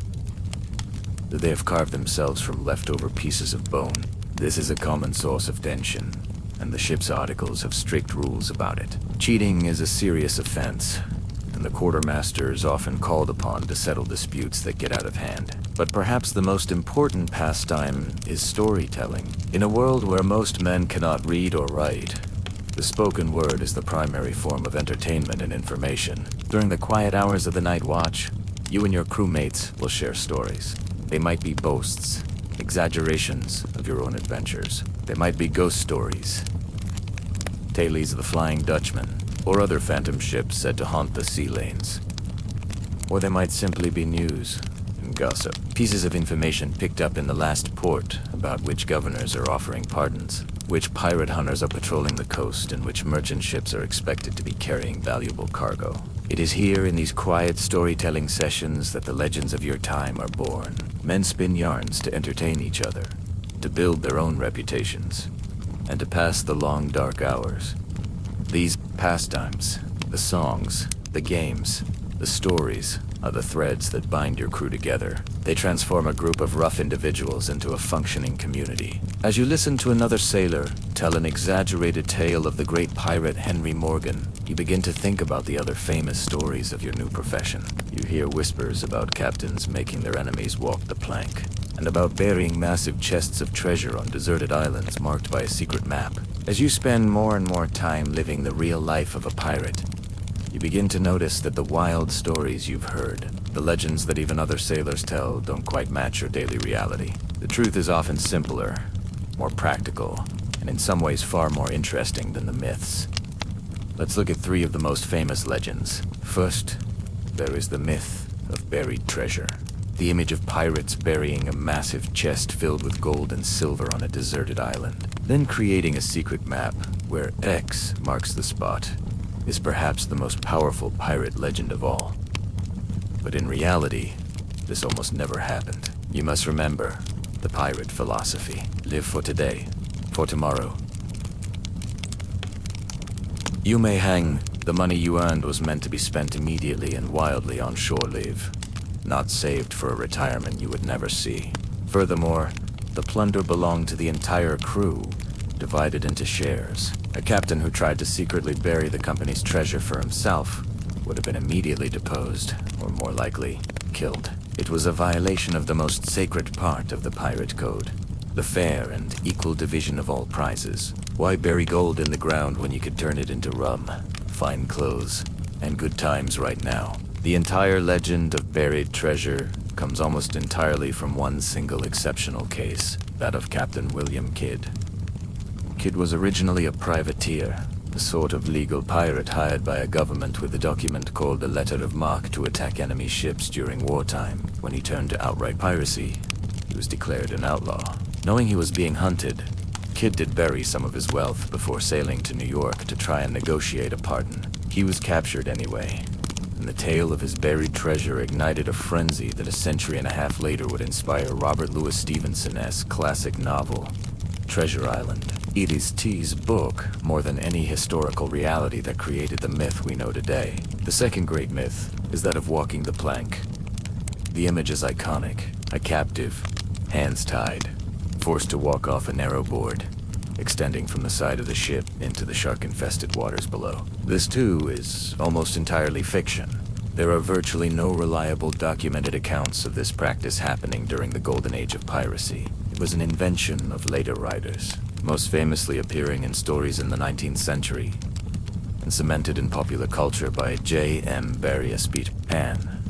that they have carved themselves from leftover pieces of bone. This is a common source of tension, and the ship's articles have strict rules about it. Cheating is a serious offense, and the quartermaster is often called upon to settle disputes that get out of hand. But perhaps the most important pastime is storytelling. In a world where most men cannot read or write, the spoken word is the primary form of entertainment and information. During the quiet hours of the night watch, you and your crewmates will share stories. They might be boasts, exaggerations of your own adventures. They might be ghost stories, tales of the Flying Dutchman, or other phantom ships said to haunt the sea lanes. Or they might simply be news and gossip, pieces of information picked up in the last port about which governors are offering pardons, which pirate hunters are patrolling the coast, and which merchant ships are expected to be carrying valuable cargo. It is here in these quiet storytelling sessions that the legends of your time are born. Men spin yarns to entertain each other, to build their own reputations, and to pass the long dark hours. These pastimes, the songs, the games, the stories, are the threads that bind your crew together. They transform a group of rough individuals into a functioning community. As you listen to another sailor tell an exaggerated tale of the great pirate Henry Morgan, you begin to think about the other famous stories of your new profession. You hear whispers about captains making their enemies walk the plank, and about burying massive chests of treasure on deserted islands marked by a secret map. As you spend more and more time living the real life of a pirate, you begin to notice that the wild stories you've heard, the legends that even other sailors tell, don't quite match your daily reality. The truth is often simpler, more practical, and in some ways far more interesting than the myths. Let's look at 3 of the most famous legends. First, there is the myth of buried treasure. The image of pirates burying a massive chest filled with gold and silver on a deserted island, then creating a secret map where X marks the spot, is perhaps the most powerful pirate legend of all. But in reality, this almost never happened. You must remember the pirate philosophy. Live for today, for tomorrow. You may hang. The money you earned was meant to be spent immediately and wildly on shore leave, not saved for a retirement you would never see. Furthermore, the plunder belonged to the entire crew, divided into shares. A captain who tried to secretly bury the company's treasure for himself would have been immediately deposed, or more likely, killed. It was a violation of the most sacred part of the pirate code, the fair and equal division of all prizes. Why bury gold in the ground when you could turn it into rum, fine clothes, and good times right now? The entire legend of buried treasure comes almost entirely from one single exceptional case, that of Captain William Kidd. Kidd was originally a privateer, a sort of legal pirate hired by a government with a document called a letter of marque to attack enemy ships during wartime. When he turned to outright piracy, he was declared an outlaw. Knowing he was being hunted, Kidd did bury some of his wealth before sailing to New York to try and negotiate a pardon. He was captured anyway, and the tale of his buried treasure ignited a frenzy that a century and a half later would inspire Robert Louis Stevenson-esque classic novel, Treasure Island. It is T's book more than any historical reality that created the myth we know today. The second great myth is that of walking the plank. The image is iconic. A captive, hands tied, forced to walk off a narrow board, extending from the side of the ship into the shark-infested waters below. This, too, is almost entirely fiction. There are virtually no reliable documented accounts of this practice happening during the golden age of piracy. It was an invention of later writers, most famously appearing in stories in the 19th century, and cemented in popular culture by J.M. Barrie's Peter Pan.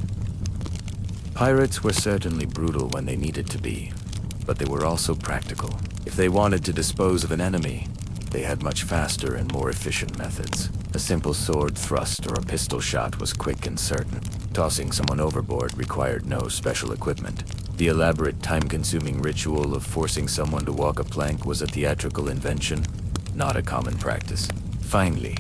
Pirates were certainly brutal when they needed to be, but they were also practical. If they wanted to dispose of an enemy, they had much faster and more efficient methods. A simple sword thrust or a pistol shot was quick and certain. Tossing someone overboard required no special equipment. The elaborate, time-consuming ritual of forcing someone to walk a plank was a theatrical invention, not a common practice. Finally,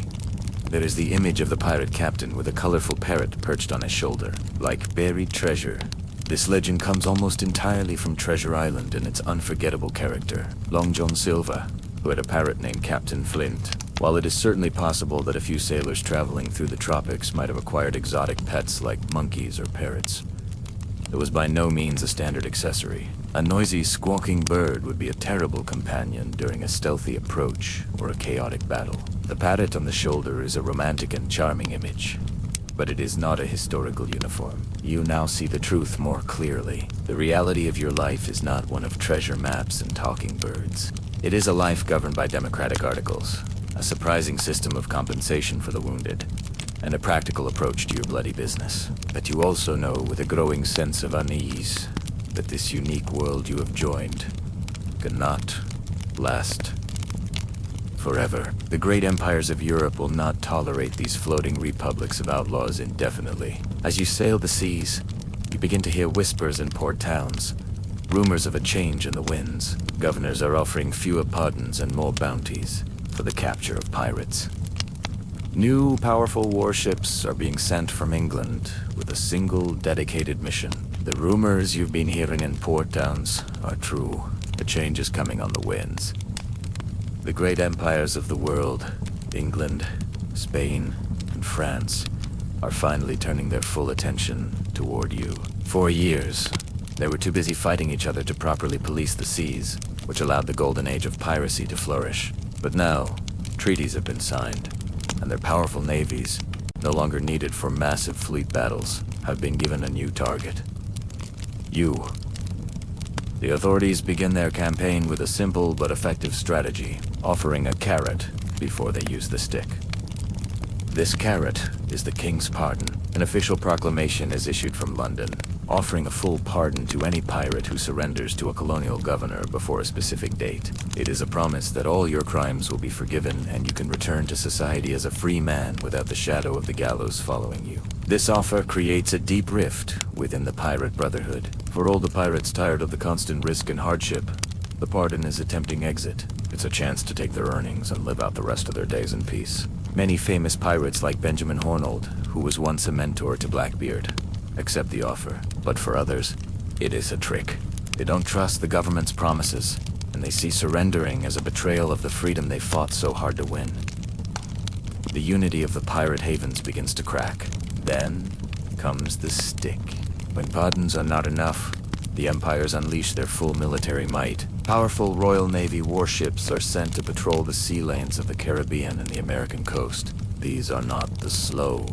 there is the image of the pirate captain with a colorful parrot perched on his shoulder. Like buried treasure, this legend comes almost entirely from Treasure Island and its unforgettable character, Long John Silver, who had a parrot named Captain Flint. While it is certainly possible that a few sailors traveling through the tropics might have acquired exotic pets like monkeys or parrots, It was by no means a standard accessory. A noisy, squawking bird would be a terrible companion during a stealthy approach or a chaotic battle. The parrot on the shoulder is a romantic and charming image, but it is not a historical uniform. You now see the truth more clearly. The reality of your life is not one of treasure maps and talking birds. It is a life governed by democratic articles, a surprising system of compensation for the wounded, and a practical approach to your bloody business. But you also know with a growing sense of unease that this unique world you have joined cannot last forever. The great empires of Europe will not tolerate these floating republics of outlaws indefinitely. As you sail the seas, you begin to hear whispers in port towns, rumors of a change in the winds. Governors are offering fewer pardons and more bounties for the capture of pirates. New, powerful warships are being sent from England with a single dedicated mission. The rumors you've been hearing in port towns are true. A change is coming on the winds. The great empires of the world, England, Spain, and France, are finally turning their full attention toward you. For years, they were too busy fighting each other to properly police the seas, which allowed the golden age of piracy to flourish. But now, treaties have been signed, and their powerful navies, no longer needed for massive fleet battles, have been given a new target. You. The authorities begin their campaign with a simple but effective strategy, offering a carrot before they use the stick. This carrot is the King's Pardon. An official proclamation is issued from London, offering a full pardon to any pirate who surrenders to a colonial governor before a specific date. It is a promise that all your crimes will be forgiven and you can return to society as a free man without the shadow of the gallows following you. This offer creates a deep rift within the pirate brotherhood. For all the pirates tired of the constant risk and hardship, the pardon is a tempting exit. It's a chance to take their earnings and live out the rest of their days in peace. Many famous pirates like Benjamin Hornold, who was once a mentor to Blackbeard, accept the offer. But for others, it is a trick. They don't trust the government's promises, and they see surrendering as a betrayal of the freedom they fought so hard to win. The unity of the pirate havens begins to crack. Then comes the stick. When pardons are not enough, the empires unleash their full military might. Powerful Royal Navy warships are sent to patrol the sea lanes of the Caribbean and the American coast. These are not the slow,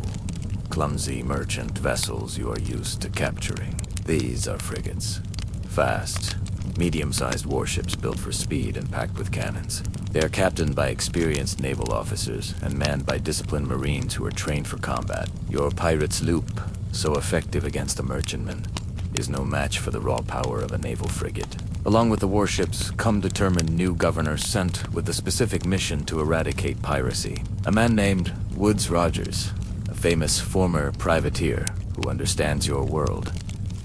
clumsy merchant vessels you are used to capturing. These are frigates. Fast, medium-sized warships built for speed and packed with cannons. They are captained by experienced naval officers and manned by disciplined Marines who are trained for combat. Your pirate's loop, so effective against a merchantman, is no match for the raw power of a naval frigate. Along with the warships come determined new governors sent with the specific mission to eradicate piracy. A man named Woodes Rogers, a famous former privateer who understands your world,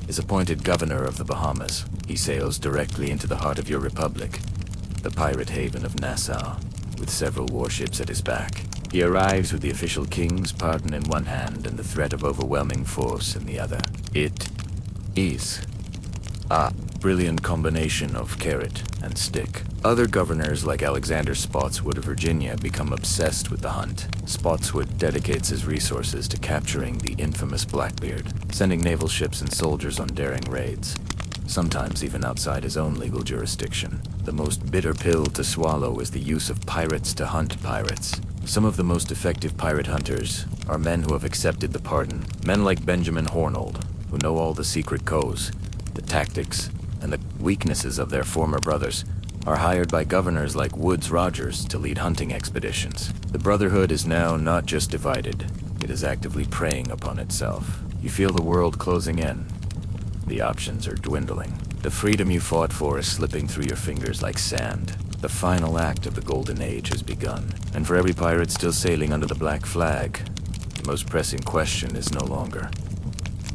is appointed governor of the Bahamas. He sails directly into the heart of your republic, the pirate haven of Nassau, with several warships at his back. He arrives with the official king's pardon in one hand and the threat of overwhelming force in the other. It is a brilliant combination of carrot and stick. Other governors like Alexander Spotswood of Virginia become obsessed with the hunt. Spotswood dedicates his resources to capturing the infamous Blackbeard, sending naval ships and soldiers on daring raids, sometimes even outside his own legal jurisdiction. The most bitter pill to swallow is the use of pirates to hunt pirates. Some of the most effective pirate hunters are men who have accepted the pardon. Men like Benjamin Hornold, who know all the secret codes, the tactics, and the weaknesses of their former brothers, are hired by governors like Woodes Rogers to lead hunting expeditions. The Brotherhood is now not just divided, it is actively preying upon itself. You feel the world closing in. The options are dwindling. The freedom you fought for is slipping through your fingers like sand. The final act of the Golden Age has begun. And for every pirate still sailing under the black flag, the most pressing question is no longer,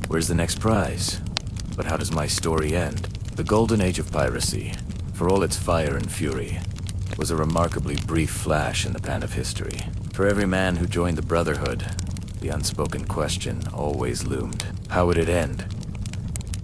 where's the next prize? But how does my story end? The Golden Age of piracy, for all its fire and fury, was a remarkably brief flash in the pan of history. For every man who joined the Brotherhood, the unspoken question always loomed. How would it end?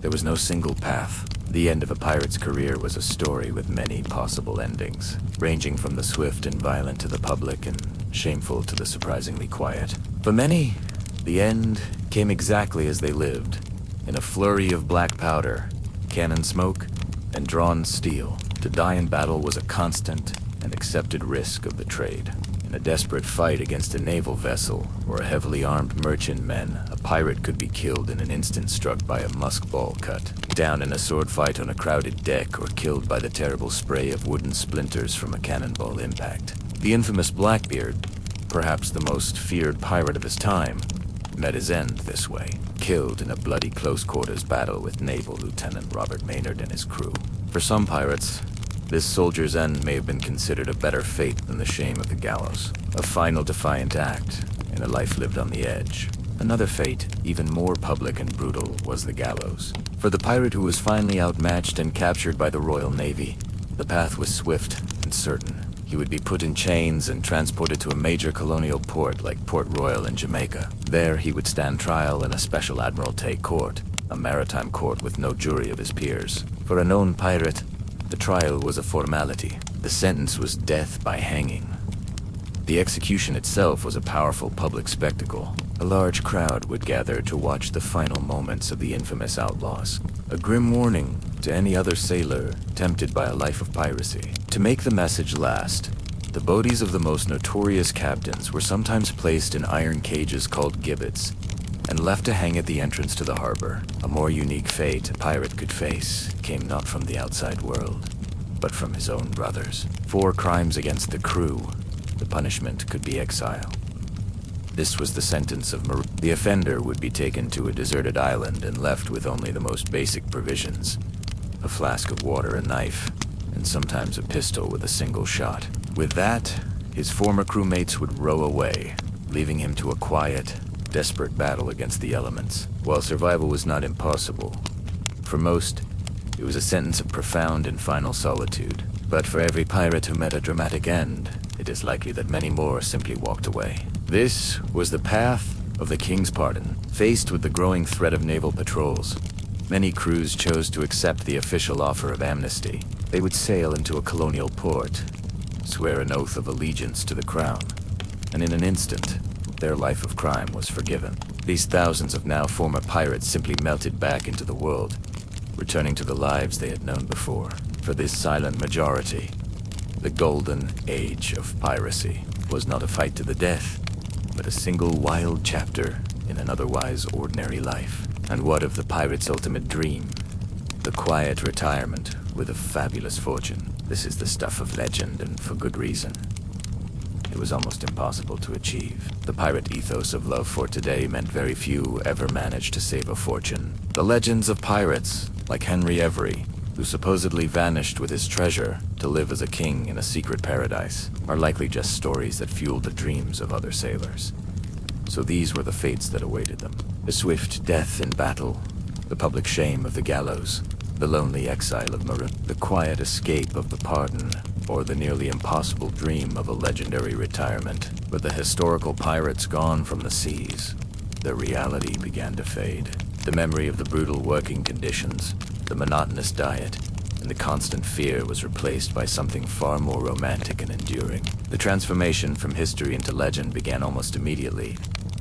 There was no single path. The end of a pirate's career was a story with many possible endings, ranging from the swift and violent to the public and shameful to the surprisingly quiet. For many, the end came exactly as they lived, In a flurry of black powder, cannon smoke, and drawn steel, to die in battle was a constant and accepted risk of the trade. In a desperate fight against a naval vessel or a heavily armed merchantman, a pirate could be killed in an instant, struck by a muskball cut, down in a sword fight on a crowded deck, or killed by the terrible spray of wooden splinters from a cannonball impact. The infamous Blackbeard, perhaps the most feared pirate of his time, met his end this way, killed in a bloody close-quarters battle with Naval Lieutenant Robert Maynard and his crew. For some pirates, this soldier's end may have been considered a better fate than the shame of the gallows, a final defiant act in a life lived on the edge. Another fate, even more public and brutal, was the gallows. For the pirate who was finally outmatched and captured by the Royal Navy, the path was swift and certain. He would be put in chains and transported to a major colonial port like Port Royal in Jamaica. There he would stand trial in a Special Admiralty court, a maritime court with no jury of his peers. For a known pirate, the trial was a formality. The sentence was death by hanging. The execution itself was a powerful public spectacle. A large crowd would gather to watch the final moments of the infamous outlaws. A grim warning to any other sailor tempted by a life of piracy. To make the message last, the bodies of the most notorious captains were sometimes placed in iron cages called gibbets and left to hang at the entrance to the harbor. A more unique fate a pirate could face came not from the outside world, but from his own brothers. For crimes against the crew, the punishment could be exile. This was the sentence of The offender would be taken to a deserted island and left with only the most basic provisions: a flask of water, a knife, and sometimes a pistol with a single shot. With that, his former crewmates would row away, leaving him to a quiet, desperate battle against the elements. While survival was not impossible, for most, it was a sentence of profound and final solitude. But for every pirate who met a dramatic end, it is likely that many more simply walked away. This was the path of the King's Pardon. Faced with the growing threat of naval patrols, many crews chose to accept the official offer of amnesty. They would sail into a colonial port, swear an oath of allegiance to the crown, and in an instant, their life of crime was forgiven. These thousands of now former pirates simply melted back into the world, returning to the lives they had known before. For this silent majority, the golden age of piracy was not a fight to the death, but a single wild chapter in an otherwise ordinary life. And what of the pirate's ultimate dream? The quiet retirement with a fabulous fortune. This is the stuff of legend, and for good reason. It was almost impossible to achieve. The pirate ethos of love for today meant very few ever managed to save a fortune. The legends of pirates, like Henry Every, who supposedly vanished with his treasure to live as a king in a secret paradise, are likely just stories that fueled the dreams of other sailors. So these were the fates that awaited them. A swift death in battle, the public shame of the gallows, the lonely exile of Maroon, the quiet escape of the pardon, or the nearly impossible dream of a legendary retirement. With the historical pirates gone from the seas, their reality began to fade. The memory of the brutal working conditions, the monotonous diet, and the constant fear was replaced by something far more romantic and enduring. The transformation from history into legend began almost immediately,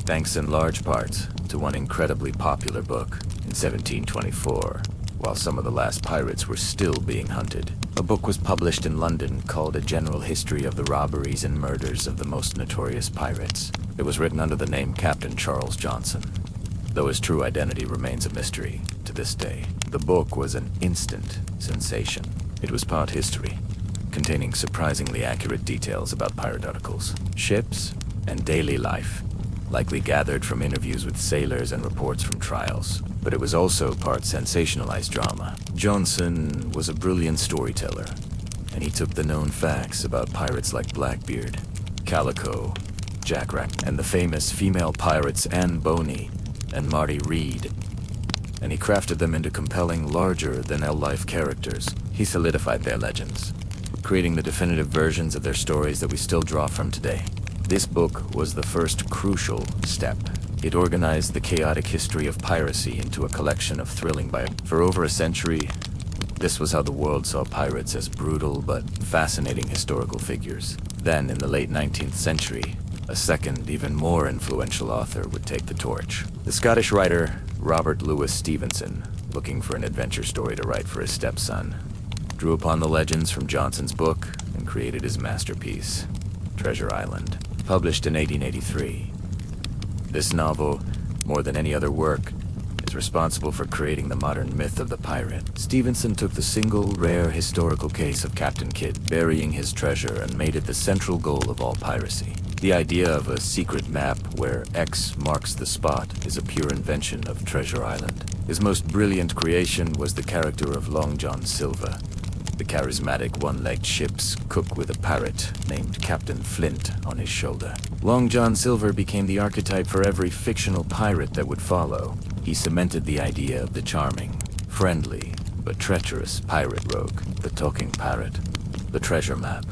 thanks in large part to one incredibly popular book. In 1724, while some of the last pirates were still being hunted, a book was published in London called A General History of the Robberies and Murders of the Most Notorious Pirates. It was written under the name Captain Charles Johnson, though his true identity remains a mystery to this day. The book was an instant sensation. It was part history, containing surprisingly accurate details about pirate articles, ships, and daily life, likely gathered from interviews with sailors and reports from trials. But it was also part sensationalized drama. Johnson was a brilliant storyteller, and he took the known facts about pirates like Blackbeard, Calico, Jack Rack, and the famous female pirates Anne Boney and Marty Reed, and he crafted them into compelling, larger-than-life characters. He solidified their legends, creating the definitive versions of their stories that we still draw from today. This book was the first crucial step. It organized the chaotic history of piracy into a collection of thrilling For over a century, this was how the world saw pirates, as brutal but fascinating historical figures. Then, in the late 19th century, a second, even more influential author would take the torch. The Scottish writer Robert Louis Stevenson, looking for an adventure story to write for his stepson, drew upon the legends from Johnson's book and created his masterpiece, Treasure Island, published in 1883. This novel, more than any other work, is responsible for creating the modern myth of the pirate. Stevenson took the single rare historical case of Captain Kidd burying his treasure and made it the central goal of all piracy. The idea of a secret map where X marks the spot is a pure invention of Treasure Island. His most brilliant creation was the character of Long John Silver, the charismatic one-legged ship's cook with a parrot named Captain Flint on his shoulder. Long John Silver became the archetype for every fictional pirate that would follow. He cemented the idea of the charming, friendly, but treacherous pirate rogue, the talking parrot, the treasure map,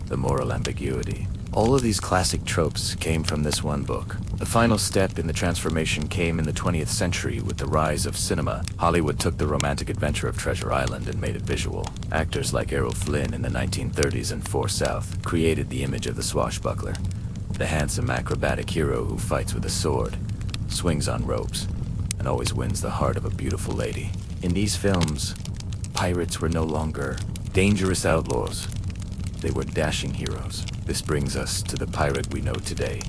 the moral ambiguity. All of these classic tropes came from this one book. The final step in the transformation came in the 20th century with the rise of cinema. Hollywood took the romantic adventure of Treasure Island and made it visual. Actors like Errol Flynn in the 1930s and Forsyth South created the image of the swashbuckler, the handsome acrobatic hero who fights with a sword, swings on ropes, and always wins the heart of a beautiful lady. In these films, pirates were no longer dangerous outlaws. They were dashing heroes. This brings us to the pirate we know today,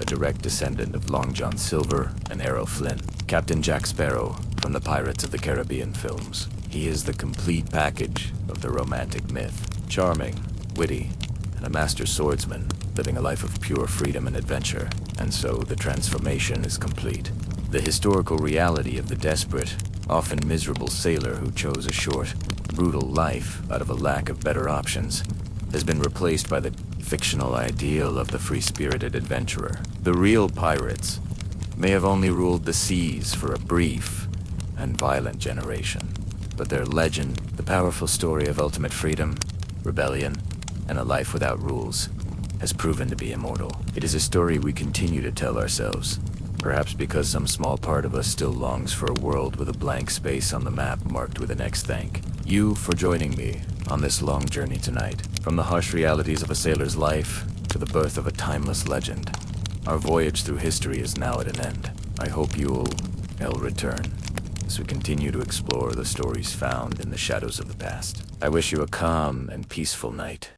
a direct descendant of Long John Silver and Errol Flynn, Captain Jack Sparrow from the Pirates of the Caribbean films. He is the complete package of the romantic myth, charming, witty, and a master swordsman, living a life of pure freedom and adventure. And so the transformation is complete. The historical reality of the desperate, often miserable sailor who chose a short, brutal life out of a lack of better options has been replaced by the fictional ideal of the free-spirited adventurer. The real pirates may have only ruled the seas for a brief and violent generation, but their legend, the powerful story of ultimate freedom, rebellion, and a life without rules, has proven to be immortal. It is a story we continue to tell ourselves, perhaps because some small part of us still longs for a world with a blank space on the map marked with an X. Thank you for joining me on this long journey tonight. From the harsh realities of a sailor's life to the birth of a timeless legend, our voyage through history is now at an end. I hope you'll return as we continue to explore the stories found in the shadows of the past. I wish you a calm and peaceful night.